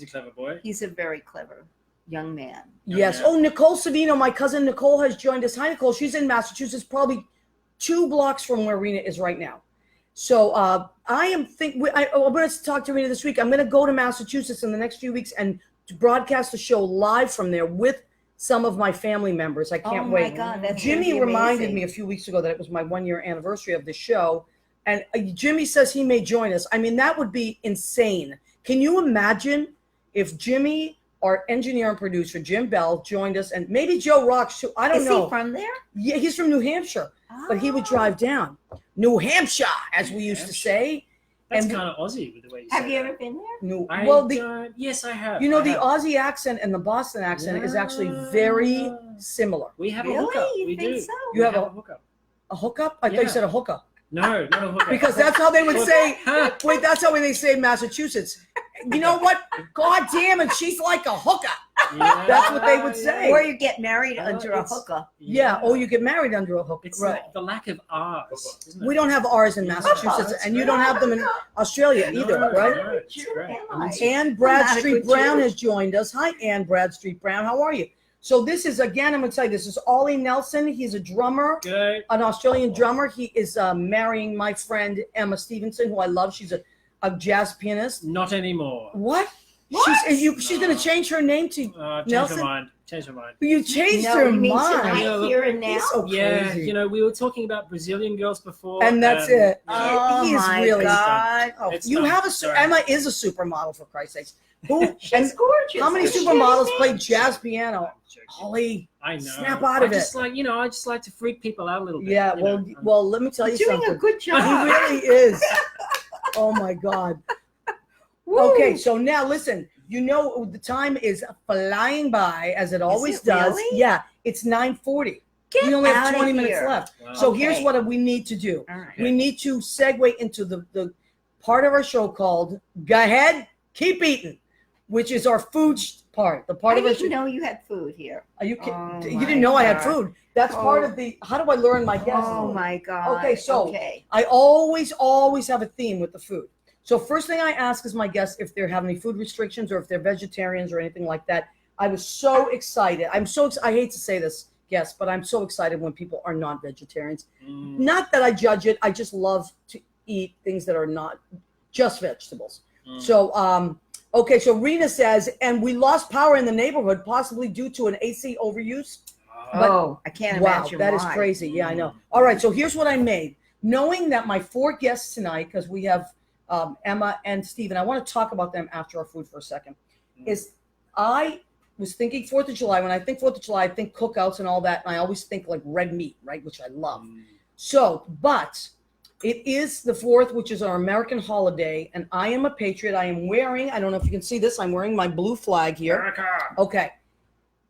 a clever boy. he's a very clever young man. Yes. Yeah. Oh, Nicole Savino, my cousin Nicole has joined us. Hi, Nicole. She's in Massachusetts, probably 2 blocks from where Rena is right now. So I am I'm going to talk to Rena this week. I'm going to go to Massachusetts in the next few weeks and to broadcast the show live from there with some of my family members. I can't oh wait. my God, that's Jimmy gonna be reminded amazing. me a few weeks ago that it was my 1-year anniversary of the show. And Jimmy says he may join us. I mean, that would be insane. Can you imagine if Jimmy, our engineer and producer, Jim Bell, joined us, and maybe Joe Rocks too. I don't Is know. he from there? Yeah, he's from New Hampshire, but he would Oh. drive down. New Hampshire, as we used to say. That's And- kind of Aussie with the way you Have say you that. ever been there? New, I well, yes, I have. you know, I the have. Aussie accent and the Boston accent is actually very similar. We have Really? a hookup. You We think do. so? You have a hookup. A hookup? I thought you Yeah. said a hookup. No, not a hooker. Because that's how they would say. Huh? Wait, that's how they say in Massachusetts. You know what? God damn it, she's like a hooker. Yeah, That's what they would say. Or you get married Oh, under a it's- hooker. Yeah. Oh, you get married under a hooker. It's Right. the lack of R's. Isn't it? We don't have R's in Massachusetts, that's and you great. don't have them in Australia either, No, right? no, it's great. Am I? Ann I'm not a Bradstreet good Brown Jew. has joined us. Hi, Ann Bradstreet Brown. How are you? So this is, again, I'm going to tell you, this is Ollie Nelson. He's a drummer, Good. an Australian drummer. He is marrying my friend Emma Stevenson, who I love. She's a jazz pianist. Not anymore. What? What? She's going to change her name to Changed Nelson? my mind. Changed my mind. You changed No, her you mean mind. tonight, Yeah, here and now? He's so Yeah, crazy. you know, we were talking about Brazilian girls before, And that's it. Oh He is my really- God. Oh, It's you done. have Sorry. Emma is a supermodel, for Christ's sakes. Who? She's and gorgeous. how many Is she supermodels amazing? play jazz piano? I'm joking. Ollie. I know. Snap out of I just it. like, I just like to freak people out a little bit. Yeah, you well, know. well, let me tell you You're doing something. a good He job. really is. Oh my God. Woo. Okay, so now listen. You know the time is flying by as it always it does. really? Yeah, it's 9:40. Get We only have outta 20 minutes here. left. Wow. So Okay. here's what we need to do. All right. We need to segue into the part of our show called "Go Ahead, Keep Eating," which is our food part. The part I of our didn't show. know you had food here. Are you kidding? Oh You my didn't know I had God. food. That's part Oh. of the. How do I learn my guests? Oh my God. Okay, so- Okay. I always have a theme with the food. So first thing I ask is my guests if they have any food restrictions or if they're vegetarians or anything like that. I was so excited. I hate to say this, guests, but I'm so excited when people are not vegetarians. Mm. Not that I judge it. I just love to eat things that are not just vegetables. Mm. So, okay. So Rena says, and we lost power in the neighborhood, possibly due to an AC overuse. But- Oh, I can't Wow, imagine that is why. crazy. Yeah, I know. Mm. All right, so here's what I made. Knowing that my 4 guests tonight, because we have Emma and Stephen, I want to talk about them after our food for a second, is I was thinking 4th of July. When I think 4th of July, I think cookouts and all that, and I always think like red meat, right, which I love. Mm. So, but it is the 4th, which is our American holiday, and I am a patriot. I am wearing, I don't know if you can see this, I'm wearing my blue flag here. America. Okay.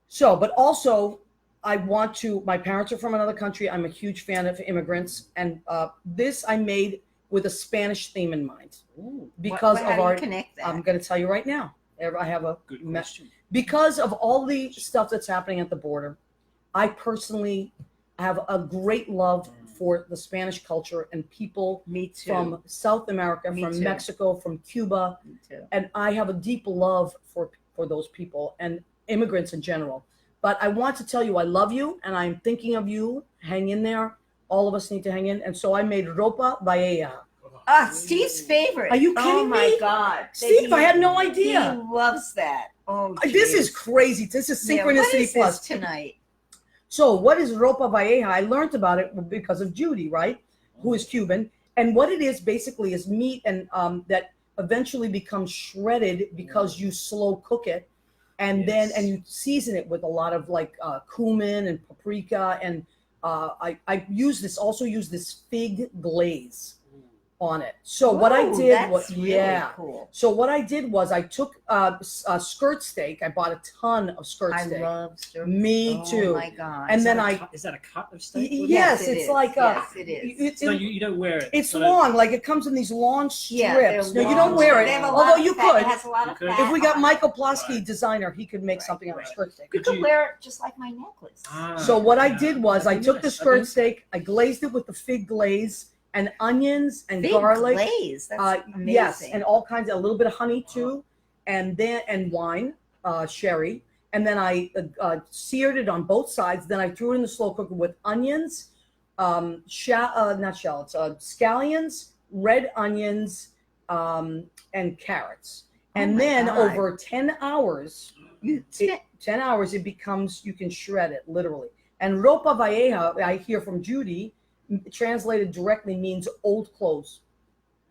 So, but also, my parents are from another country. I'm a huge fan of immigrants. And this I made with a Spanish theme in mind Ooh, because How of do you our, connect that? I'm going to tell you right now. I have a, good question. because of all the stuff that's happening at the border, I personally have a great love for the Spanish culture and people Me too. from South America, Me from too. Mexico, from Cuba. Me too. And I have a deep love for those people and immigrants in general. But I want to tell you, I love you, and I'm thinking of you. Hang in there. All of us need to hang in. And so I made Ropa Vieja. Ah, Steve's favorite. Are you Oh kidding my me? God. Steve, I had no idea. He loves that. Oh, This geez. is crazy. This is Yeah, what synchronicity is plus. this tonight? So what is Ropa Vieja? I learned about it because of Judy, right? Who is Cuban. And what it is basically is meat and that eventually becomes shredded because you slow cook it. And then you season it with a lot of like cumin and paprika. And I use this fig glaze on it. So what I Ooh, did that's was, really cool. So what I did was I took a skirt steak. I bought a ton of skirt I steak. love stir. Me Oh too. my God. And Is then that is that a cut of steak? What is Yes, Yes, it it's is. like Yes, it is. it? No, you don't wear it. It's So- long, like it comes in these long Yeah, they're strips. No, you don't long. wear it. They have a lot Although of you fat. could. It has a lot of You could. fat If we got on it. Michael Plasky, Right. designer, he could make Right, something out of right. skirt steak. You Could could you- wear it just like my necklace. Ah, So what I yeah. did was I That'd be took the nice. skirt Okay. steak, I glazed it with the fig glaze and onions and Big garlic. glaze. That's amazing. Yes, and all kinds of a little bit of honey too, and wine, sherry, and then I seared it on both sides. Then I threw it in the slow cooker with onions, not shallots, scallions, red onions, and carrots. And my then God. over 10 hours, You it, 10 hours, it becomes, you can shred it literally. And Ropa Vieja, I hear from Judy, translated directly means old clothes.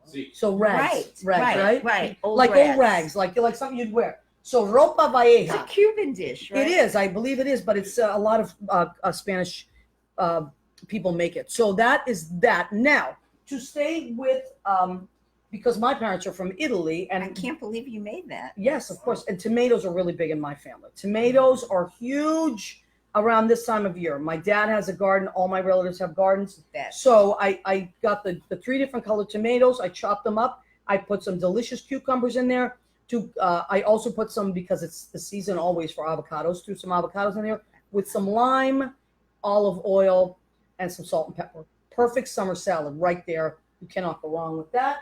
See, So rags, right. right? Old Like rags. old rags, like something you'd wear. So Ropa It's a Vieja. Cuban dish, right? It is, I believe it is, but it's a lot of Spanish people make it. So that is that. Now, to stay with, because my parents are from Italy, I and can't believe you made that. yes, of course, and tomatoes are really big in my family. Tomatoes are huge. around this time of year. My dad has a garden. All my relatives have gardens. Best. So I got the 3 different colored tomatoes. I chopped them up. I put some delicious cucumbers in there. I also put some, because it's the season always for avocados, threw some avocados in there with some lime, olive oil, and some salt and pepper. Perfect summer salad right there. You cannot go wrong with that.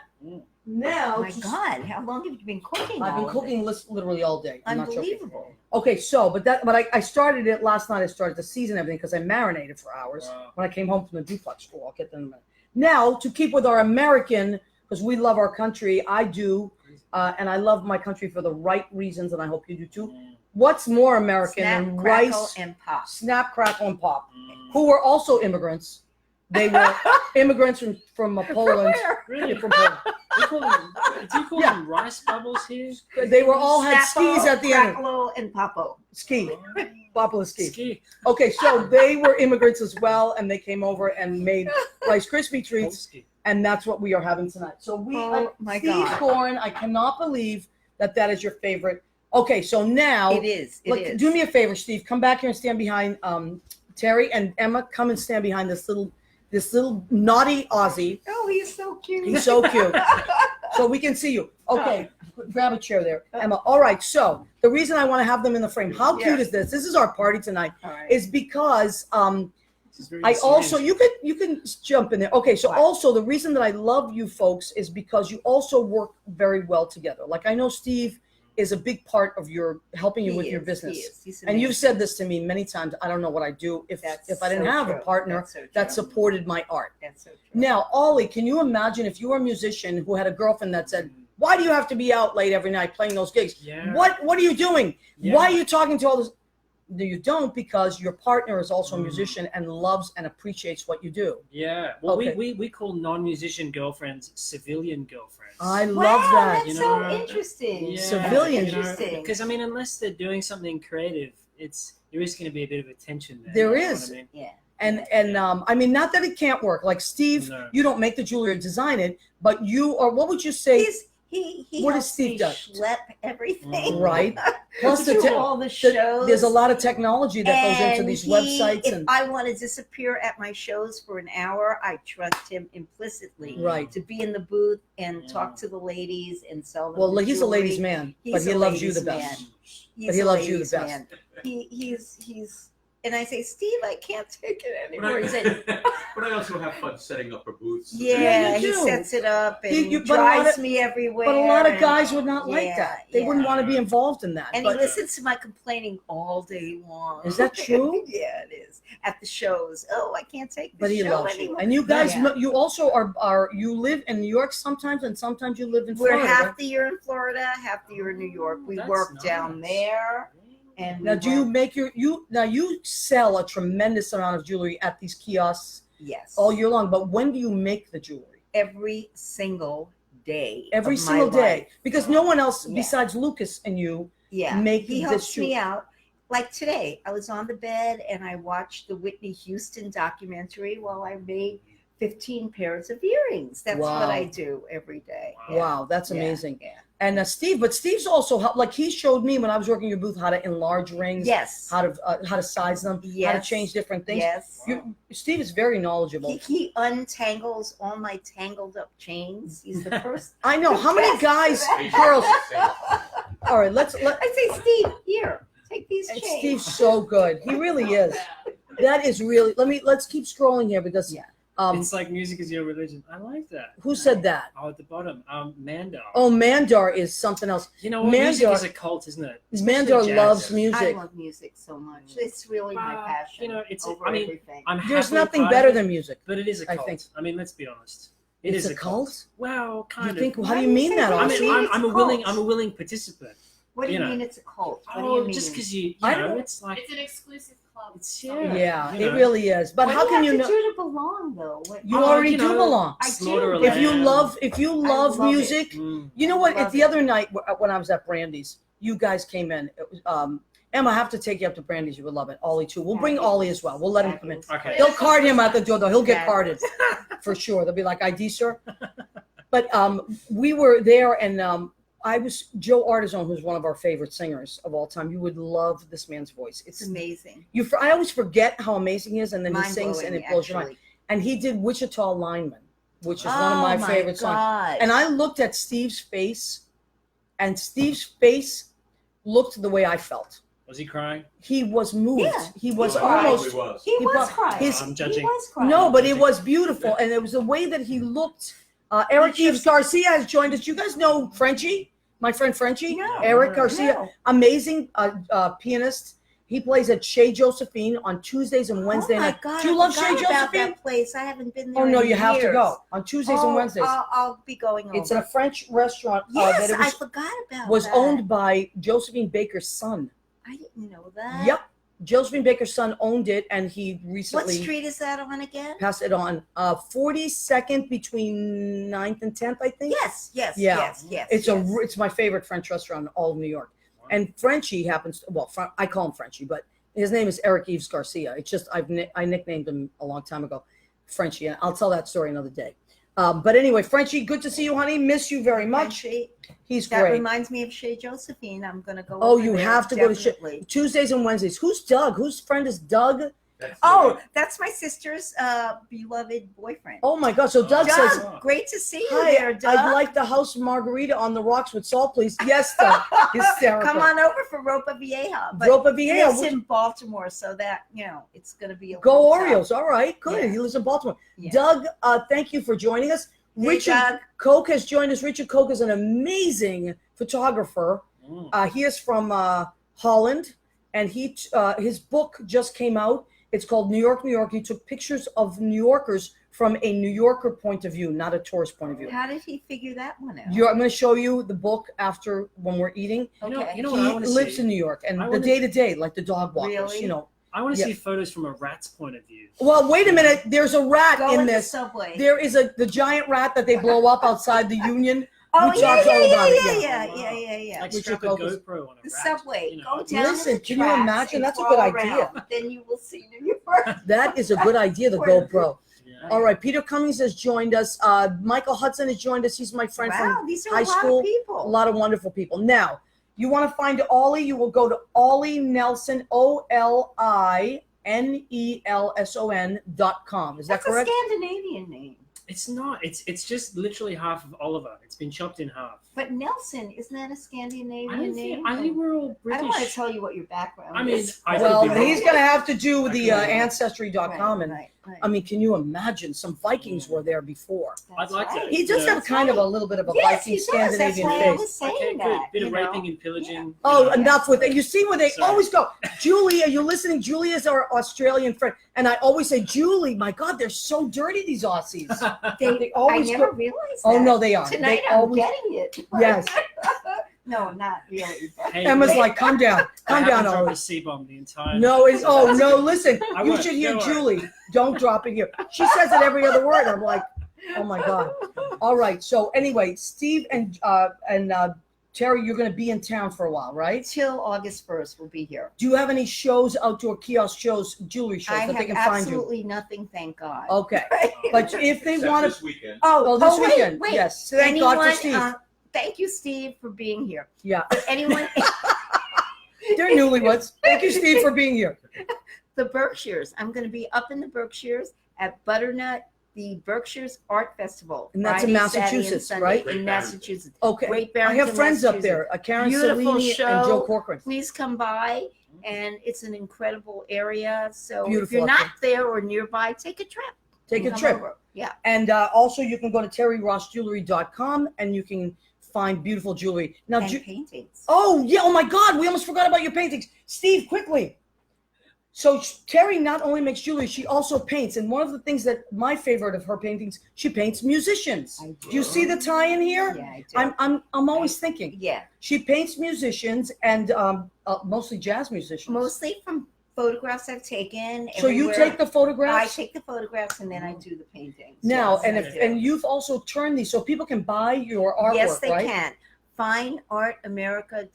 Now, Oh my God, how long have you been cooking? I've been all of cooking this? literally all day. I'm not joking. Unbelievable. Okay, so but I started it last night. I started to season everything because I marinated for hours when I came home from the duplex school. I'll get them in a minute. Now, to keep with our American, because we love our country, I do, and I love my country for the right reasons, and I hope you do too. What's more American Snap, than crackle, rice, and pop. snap, crackle, and pop, who were also immigrants. They were immigrants from Poland. Really? From Poland. Do you call them rice bubbles here? They were all had Snappo, skis at the end. crackle, and popo. Ski. Papa ski. Ski. Okay, so they were immigrants as well, and they came over and made Rice Krispie treats, Ski. and that's what we are having tonight. So Oh, my Steve God. Corn, I cannot believe that is your favorite. Okay, so now, It is. It is. do me a favor, Steve. Come back here and stand behind Terry, and Emma. Come and stand behind this little naughty Aussie. Oh, he's so cute. He's so cute. So we can see you. Okay, grab a chair there, Emma. All right, so the reason I want to have them in the frame, how cute is this? This is our party tonight, All right. is because This is very I also, serious. you can jump in there. Okay, so also the reason that I love you folks is because you also work very well together. Like I know Steve is a big part of helping you with your business. He's And you've amazing. said this to me many times. I don't know what I'd do if That's I didn't so have a true. partner That's so that true. supported my art. That's so true. Now, Ollie, can you imagine if you were a musician who had a girlfriend that said, "Why do you have to be out late every night playing those gigs? Yeah. What are you doing? Yeah. Why are you talking to all this?" No, you don't, because your partner is also a musician and loves and appreciates what you do. Yeah. Well, Okay. we call non-musician girlfriends civilian girlfriends. I Wow, love that. that's You so know, interesting. Yeah, Civilian. you know, Interesting. because I mean, unless they're doing something creative, there is going to be a bit of a tension there. There you know is. what I mean? Yeah. And I mean, not that it can't work. Like Steve, No. you don't make the jewelry or design it, but you are. What would you say? He What does helps Steve me do? schlep everything. Right. Plus to the all the shows. there's a lot of technology that goes into And these he- websites If and I want to disappear at my shows for an hour, I trust him implicitly right. to be in the booth and talk to the ladies and sell them. Well, the he's a jewelry. ladies' man, He's but he a loves you the ladies' best. man. He's But he a loves you the ladies' best. man. He's and I say, Steve, I can't take it But anymore. He said, I also have fun setting up for booths. yeah, you he do. sets it up and but a lot drives of- me everywhere. But a lot of and- guys would not like Yeah, that. They yeah. wouldn't want to be involved in that. And But he listens to my complaining all day long. Is that true? Yeah, it is. At the shows. Oh, I can't take but this he show loves you. anymore. And you guys, Yeah. you also are you live in New York sometimes, and sometimes you live in We're Florida. half the year in Florida, half the year in New York. We That's work nice. down there. And Now, we do you work- make you sell a tremendous amount of jewelry at these kiosks Yes. all year long, but when do you make the jewelry? Every single day. Every of my single day, life. because no one else Yeah. besides Lucas and you Yeah. make He this helps me jewelry. out. Like today, I was on the bed and I watched the Whitney Houston documentary while I made 15 pairs of earrings. That's Wow. what I do every day. Wow, that's Yeah, amazing. Yeah. And Steve's also like he showed me when I was working your booth how to enlarge rings, Yes. how to size them, how to Yes. change different things. Yes. Steve is very knowledgeable. He untangles all my tangled up chains. He's the first. I know how many guys, girls. All right, let's I say, Steve, here, take these And chains. Steve's so good. He really is. That is really. Let's keep scrolling here because Yeah. It's like music is your religion. I like that. who said that? Oh, at the bottom, Mandar. Oh, Mandar is something else. You know what? Music Mandar- is a cult, isn't it? Especially Mandar jazz. loves I music. love music so much. It's really my passion. You know, it's. over I mean, everything. I'm There's happily nothing part better of it, than music. But it is a I cult. think. I mean, let's be honest. It It's is a cult? Well, kind You of. think? How Why do do you you mean say that? that? I Austin? mean, it's I'm a a willing. cult. I'm a willing participant. What do you you know. mean it's a cult? What do Oh, you mean? just because you I know, don't- it's like It's an exclusive club. it's Yeah, you it know. really is. But What how do can you you have know? to do to belong, though? What- You Oh, already you do know, belong. I Slaughter do. a If you lamb. love love it. music, you know what? Love The it. other night when I was at Brandy's, you guys came in. It was, Emma, I have to take you up to Brandy's. You would love it. Ollie too. We'll bring Ollie as well. We'll let him come in. Okay. They'll card him at the door, though. He'll get Fabulous. carded for sure. They'll be like, ID, sir. But we were there, and Joe Artizone, who's one of our favorite singers of all time. You would love this man's voice. It's amazing. I always forget how amazing he is, and then he sings and it blows your mind. Actually. And he did Wichita Lineman, which is one of my favorite songs. And I looked at Steve's face, and Steve's face looked the way I felt. Was he crying? He was moved. Yeah, he was crying. almost. He was crying. I'm judging. He was crying. No, but it was beautiful, and it was the way that he looked. Eric Eves Garcia has joined us. You guys know Frenchie, my friend Frenchie? No. Eric Garcia, No. amazing pianist. He plays at Chez Josephine on Tuesdays and Wednesday Oh my night. God, Do you I love Chez forgot about Josephine? that place. I haven't been there. Oh no, in you have to years. go on Tuesdays and Wednesdays. I'll be going over. It's a French restaurant Yes, that I forgot about was that. owned by Josephine Baker's son. I didn't know that. Yep, Josephine Baker's son owned it, and he What recently street is that on again? passed it on. 42nd between 9th and 10th, I think. Yes. Yeah. Yes. It's my favorite French restaurant in all of New York. And Frenchie happens to, I call him Frenchie, but his name is Eric Eves Garcia. It's just I nicknamed him a long time ago, Frenchie, and I'll tell that story another day. But anyway, Frenchie, good to see you, honey. Miss you very much. Frenchie. He's That great. reminds me of Chez Josephine. I'm going to go. Oh, over you there, have to go to definitely. Tuesdays and Wednesdays. Who's Doug? Whose friend is Doug? Oh, that's my sister's beloved boyfriend. Oh my God! So Doug says, Doug, great to see you "Hi, there, Doug. I'd like the house margarita on the rocks with salt, please." Yes, Doug. Hysterical. Come on over for Ropa Vieja. But Ropa he Vieja. lives in Baltimore, so that it's going to be a Go little Orioles! tough. All right, good. Yeah. He lives in Baltimore. Yeah. Doug, thank you for joining us. Hey, Richard Doug. Koch has joined us. Richard Koch is an amazing photographer. He is from Holland, and his book just came out. It's called New York, New York. He took pictures of New Yorkers from a New Yorker point of view, not a tourist point of view. How did he figure that one out? I'm going to show you the book after when we're eating. Okay. You know what I want He to lives see? in New York, and I the wanna- day-to-day, like the dog walkers, Really? I want to Yeah. see photos from a rat's point of view. Well, wait a minute. There's a rat Go in in the this. subway. There is the giant rat that they blow up outside the Union. Oh, we talked all about it, yeah. Like Richard strap a Koch is- GoPro on a The rat. subway. you know. Go down Listen, to the can you tracks imagine? and That's a crawl good idea. around. Then you will see New York. That is a good idea, the GoPro. Yeah. All right, Peter Cummings has joined us. Michael Hudson has joined us. He's my friend Wow, from these are high a lot school. of people. A lot of wonderful people. Now, you want to find Ollie, you will go to Ollie Nelson, OLINELSON.com. Is that That's correct? a Scandinavian name. It's not. It's just literally half of Oliver. It's been chopped in half. But Nelson, isn't that a Scandinavian I don't name? think. I think we're all I British. don't want to tell you what your background I mean, is. I could Well, be wrong. he's going to have to do the I could be wrong. Ancestry.com. And Right. I mean, can you imagine? Some Vikings were there before. I'd like to. He does Yeah. have kind of a little bit of a Yes, Viking he does. That's Scandinavian why I face. was saying Okay, good. that. Bit of you know. raping and pillaging. Oh, Yeah. enough with it. You see where they Sorry. always go. Julie, are you listening? Julie is our Australian friend. And I always say, Julie, my God, they're so dirty, these Aussies. They, I always never go- realized Oh, that. no, they are. Tonight They I'm always, getting it. yes. No, not really. Hey, Emma's wait, like, calm down. I Calm down, haven't dropped Ollie. a C-bomb the entire. No, no, listen. I You won't. should hear Don't worry. Julie. Don't drop it here. She says it every other word. I'm like, oh my God. All right. So anyway, Steve and Terri, you're going to be in town for a while, right? Till August 1st, we'll be here. Do you have any shows, outdoor kiosk shows, jewelry shows I that they have can find you? absolutely nothing, thank God. Okay. But if they Except want to, this weekend. well, this wait, weekend, wait. yes. So thank God for Anyone, Steve. Thank you, Steve, for being here. Yeah. Anyone, They're newlyweds. Thank you, Steve, for being here. the Berkshires. I'm going to be up in the Berkshires at Butternut, the Berkshires Art Festival. And that's in Friday, Saturday, and Massachusetts, Sunday right? In Massachusetts. Okay. Great I Barrington, have friends up Massachusetts. there, Karen Beautiful Cellini show. and Joe Corcoran. Please come by, and it's an incredible area. So Beautiful if you're up not there or nearby, take a trip. Take a Come trip. over. Yeah. And also, you can go to terryrossjewelry.com and you can find beautiful jewelry. Now, And paintings. oh, yeah. Oh, my God. We almost forgot about your paintings. Steve, quickly. So Terri not only makes jewelry, she also paints. And one of the things that my favorite of her paintings, she paints musicians. I Do you see the tie in here? Yeah, I do. I'm always thinking. Yeah. She paints musicians and mostly jazz musicians. Mostly from photographs I've taken. So you everywhere. take the I photographs? take the photographs and then I do the paintings. Now, Yes, and I if do. and you've also turned these so people can buy your artwork, yes, they right? can. FineArtAmerica.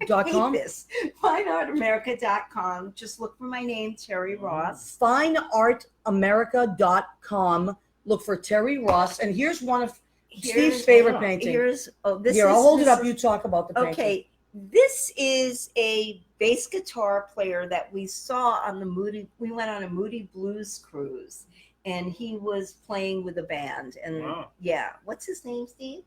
.com? This. FineArtAmerica.com. Just look for my name, Terri Ross. FineArtAmerica.com. Look for Terri Ross. And here's one of Steve's favorite painting. This Here, is, I'll hold it this up. is- You talk about the painting. Okay, this is a bass guitar player that we saw on the Moody. We went on a Moody Blues cruise, and he was playing with a band. And Wow. yeah, what's his name, Steve?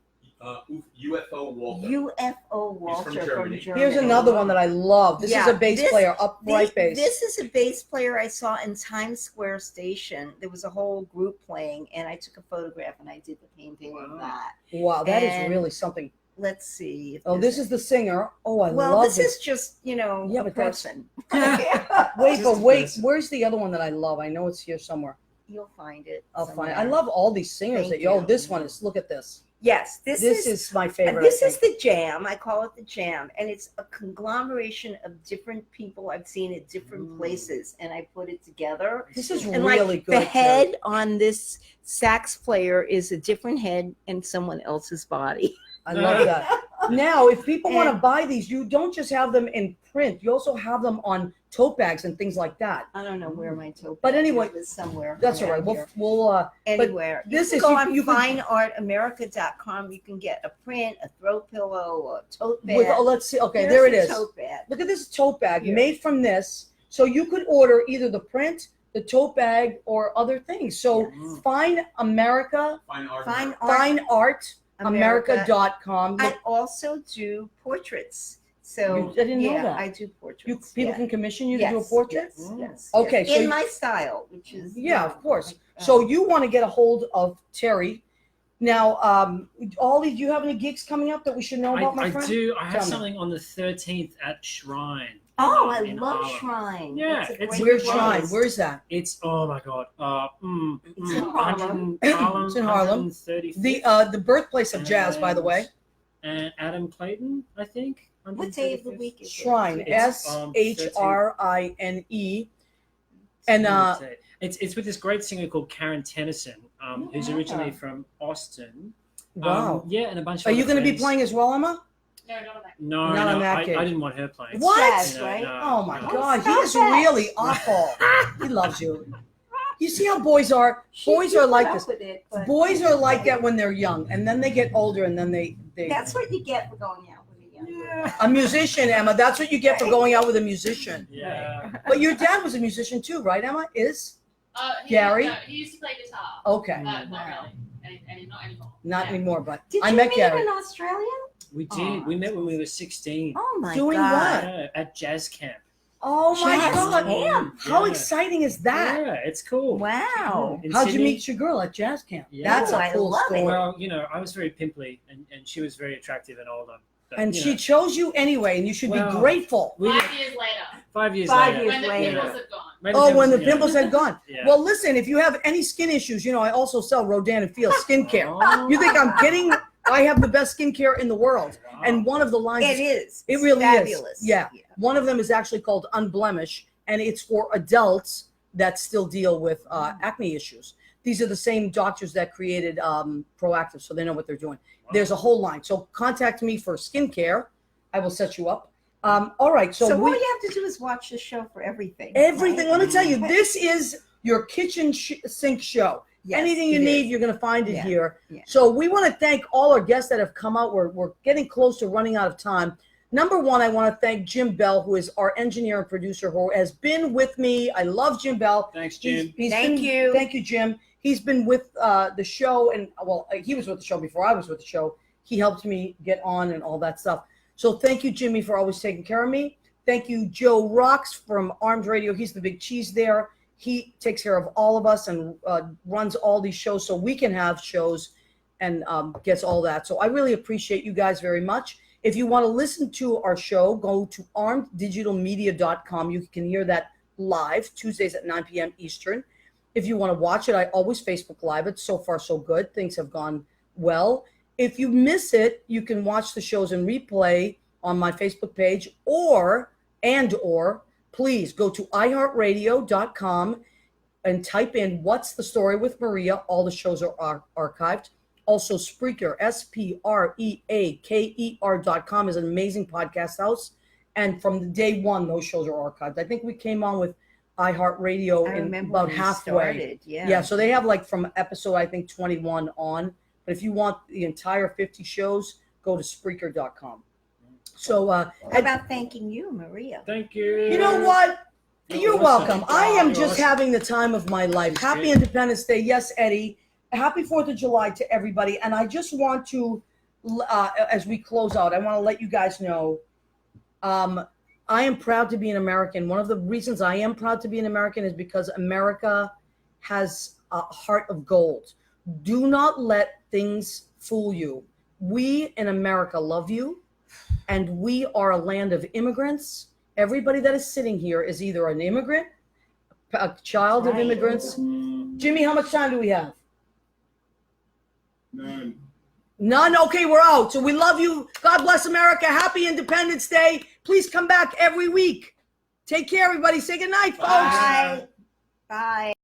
UFO Walker. UFO Walter from Germany. Here's another one that I love. This is Yeah, a bass this- player, upright bass. This is a bass player I saw in Times Square Station. There was a whole group playing, and I took a photograph and I did the painting of that. Wow, that is and- really something. Let's see. If Oh, there's this is the singer. Oh, I well, love this this. is just Yeah, a but that's- person. Wait, Just but a wait. person. Where's the other one that I love? I know it's here somewhere. You'll find it. I'll find somewhere. it. I love all these singers. Thank That oh, you. this one is. Look at this. Yes, this is my favorite. This I is think. the Jam. I call it the Jam, and it's a conglomeration of different people I've seen at different places, and I put it together. This is And really like good. the Terry. head on this sax player is a different head and someone else's body. I love that. Now, if people want to And- buy these, you don't just have them in print. You also have them on tote bags and things like that. I don't know where my tote. But bag anyway, is, but somewhere. That's all right. around We'll, here. we'll Anywhere. this you is- can you- go on you can- fineartamerica.com. You can get a print, a throw pillow, a tote bag. with, oh, let's see. Okay, Here's there it the is. Tote bag. Look at this tote bag Here. made from this. So you could order either the print, the tote bag, or other things. So Yes. Fine America, Fine art. Fine art. fineartamerica.com. I also do portraits. So I didn't know yeah, that. I do portraits. You people yeah. can commission you to do a Yes, portrait. Yes, yes, Okay, yes. so in you- my style, which is Yeah, of course. like, So you want to get a hold of Terri. Now, Ollie, do you have any gigs coming up that we should know about, my I friend? do. I have Tell me. something on the 13th at Shrine. oh, I in love Harlem. Shrine. Yeah, That's a it's great Where's Shrine? place. Where's that? It's oh my god. It's in Harlem. It's in Harlem. 135th. The birthplace of jazz, by the way. And Adam Clayton, I think. What day of the 135th. week is it? Shrine. It's, SHRINE. And it's with this great singer called Karen Tennyson, who's originally from Austin. wow. Yeah, and a bunch of Are you other going to be friends. playing as well, Emma? No, not on that. No, Not on that I gig. didn't want her playing. What? Jazz, right? Oh my no. God, he stop is that. really awful. He loves you. You see how boys are? Boys She are put like up this. with it, but Boys are like that when they're young, and then they get older, and then they That's what you get for going out with a young girl. Yeah. a musician, Emma. That's what you get for going out with a musician. Yeah. But your dad was a musician too, right, Emma? He, Gary? No, he used to play guitar, Okay, but not really, and not anymore. not Yeah. anymore, but Did I you met meet Gary. in Australia? We did. Aw. We met when we were 16. Oh my Doing God. what? Yeah, at jazz camp. Oh my Jazz God! camp. How Yeah. exciting is that? Yeah, it's cool. Wow. In How'd you Sydney- meet your girl at jazz camp? Yeah. That's Oh, a I cool love story. it. Well, I was very pimply, and she was very attractive and older. But, And you she know, chose you anyway, and you should Well, be grateful. we 5 years later, 5 years 5 later. years when the later. pimples have gone. Maybe Oh, when the you know, pimples had gone. Yeah. Well, listen, if you have any skin issues, I also sell Rodan and Field skincare. Oh, You think I'm kidding? I have the best skincare in the world. wow. And one of the lines It is. It really fabulous. is. Yeah. One of them is actually called Unblemish, and it's for adults that still deal with acne issues. These are the same doctors that created Proactive, so they know what they're doing. Wow. There's a whole line. So contact me for skincare. I will set you up. All right. So, So, all you have to do is watch the show for everything. everything. right? Let me tell you, this is your kitchen sink show. Yes, Anything you it need, is. you're going to find it Yeah. here. Yeah. So we want to thank all our guests that have come out. We're getting close to running out of time. Number one, I want to thank Jim Bell, who is our engineer and producer, who has been with me. I love Jim Bell. Thanks, Jim. Thank you. Thank you, Jim. He's been with the show, and he was with the show before I was with the show. He helped me get on and all that stuff. So thank you, Jimmy, for always taking care of me. Thank you, Joe Rocks from Arms Radio. He's the big cheese there. He takes care of all of us and runs all these shows so we can have shows and gets all that. So I really appreciate you guys very much. If you want to listen to our show, go to armeddigitalmedia.com. You can hear that live Tuesdays at 9 p.m. Eastern. If you want to watch it, I always Facebook Live it. So far, so good. Things have gone well. If you miss it, you can watch the shows in replay on my Facebook page or please go to iHeartRadio.com and type in What's the Story with Maria. All the shows are archived. Also, Spreaker, SPREAKER.com is an amazing podcast house. And from the day one, those shows are archived. I think we came on with iHeartRadio I in remember about when you halfway. started, yeah. Yeah, so they have like from episode, I think, 21 on But if you want the entire 50 shows, go to Spreaker.com. So, How about thanking you, Maria? Thank you. you know what? You're awesome. welcome. I am You're just awesome. having the time of my life. That's Happy great. Independence Day. Yes, Eddie. Happy 4th of July to everybody. And I just want to, as we close out, I want to let you guys know, I am proud to be an American. One of the reasons I am proud to be an American is because America has a heart of gold. Do not let things fool you. We in America love you, and we are a land of immigrants. Everybody that is sitting here is either an immigrant, a child of Right. immigrants. Jimmy, how much time do we have? None. None? Okay, we're out. So we love you. God bless America. Happy Independence Day. Please come back every week. Take care, everybody. Say goodnight, folks. Bye. Bye.